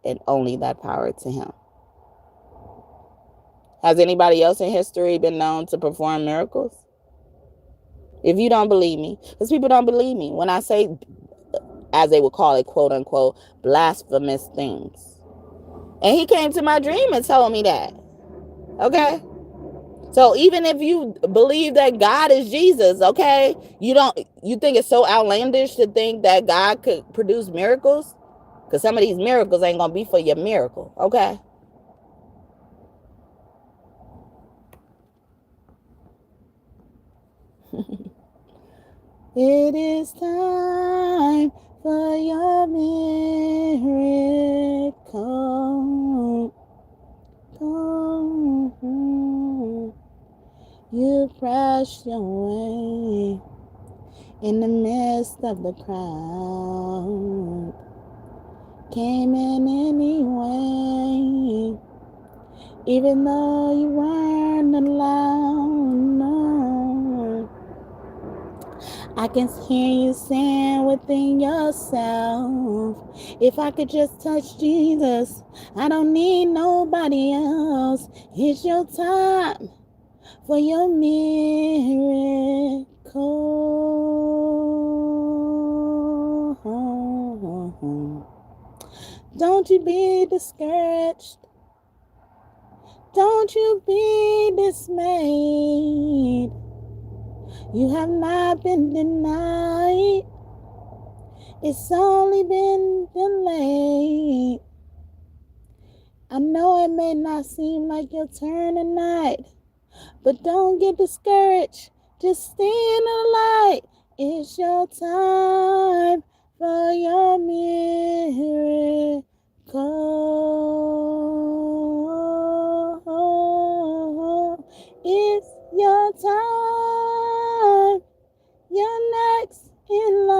and only that power to him. Has anybody else in history been known to perform miracles? If you don't believe me, because people don't believe me when I say, as they would call it, quote unquote, blasphemous things. And he came to my dream and told me that. Okay? So even if you believe that God is Jesus, okay, you think it's so outlandish to think that God could produce miracles? Because some of these miracles ain't going to be for your miracle, okay? It is time for your miracle. You pressed your way in the midst of the crowd. Came in anyway, even though you weren't alone. No. I can hear you saying within yourself, if I could just touch Jesus, I don't need nobody else. It's your time for your miracle. Don't you be discouraged. Don't you be dismayed. You have not been denied. It's only been delayed. I know it may not seem like your turn tonight, but don't get discouraged. Just stay in the light. It's your time for your miracle. It's your time. You're next in line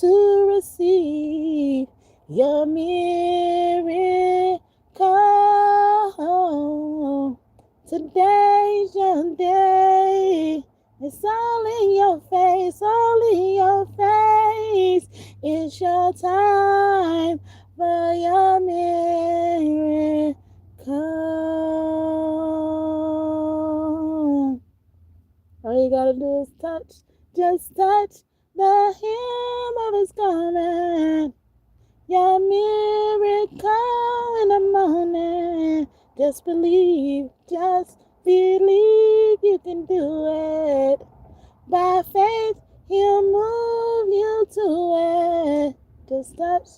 to receive your miracle. Today's your day. It's all in your face, all in your face. It's your time for your miracle. All you gotta do is touch, just touch the hem of his garment. Your miracle in the morning. Just believe you can do it. By faith, he'll move you to it. Just touch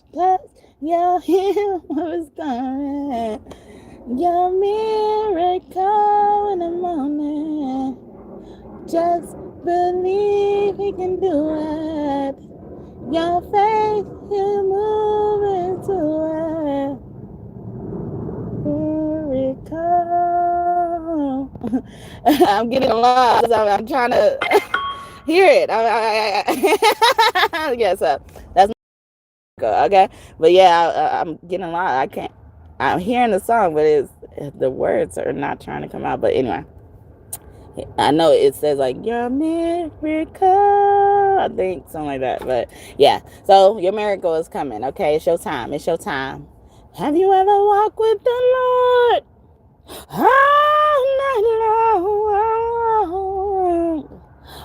your hem of his garment. Your miracle in the morning. Just believe he can do it. Your faith, he'll move into it. Miracle. I'm getting lost. I'm trying to hear it. Yes, that's okay. But yeah, I'm getting lost. I can't. I'm hearing the song, but the words are not trying to come out. But anyway. I know it says like your miracle, I think something like that, but yeah. So your miracle is coming. Okay, it's your time. It's your time. Have you ever walked with the Lord all night long,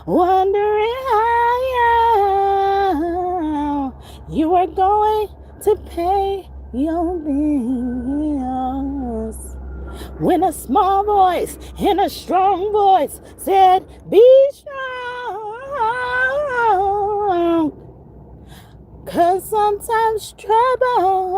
wondering how you are going to pay your bills? When a small voice and a strong voice said, be strong, 'cause sometimes trouble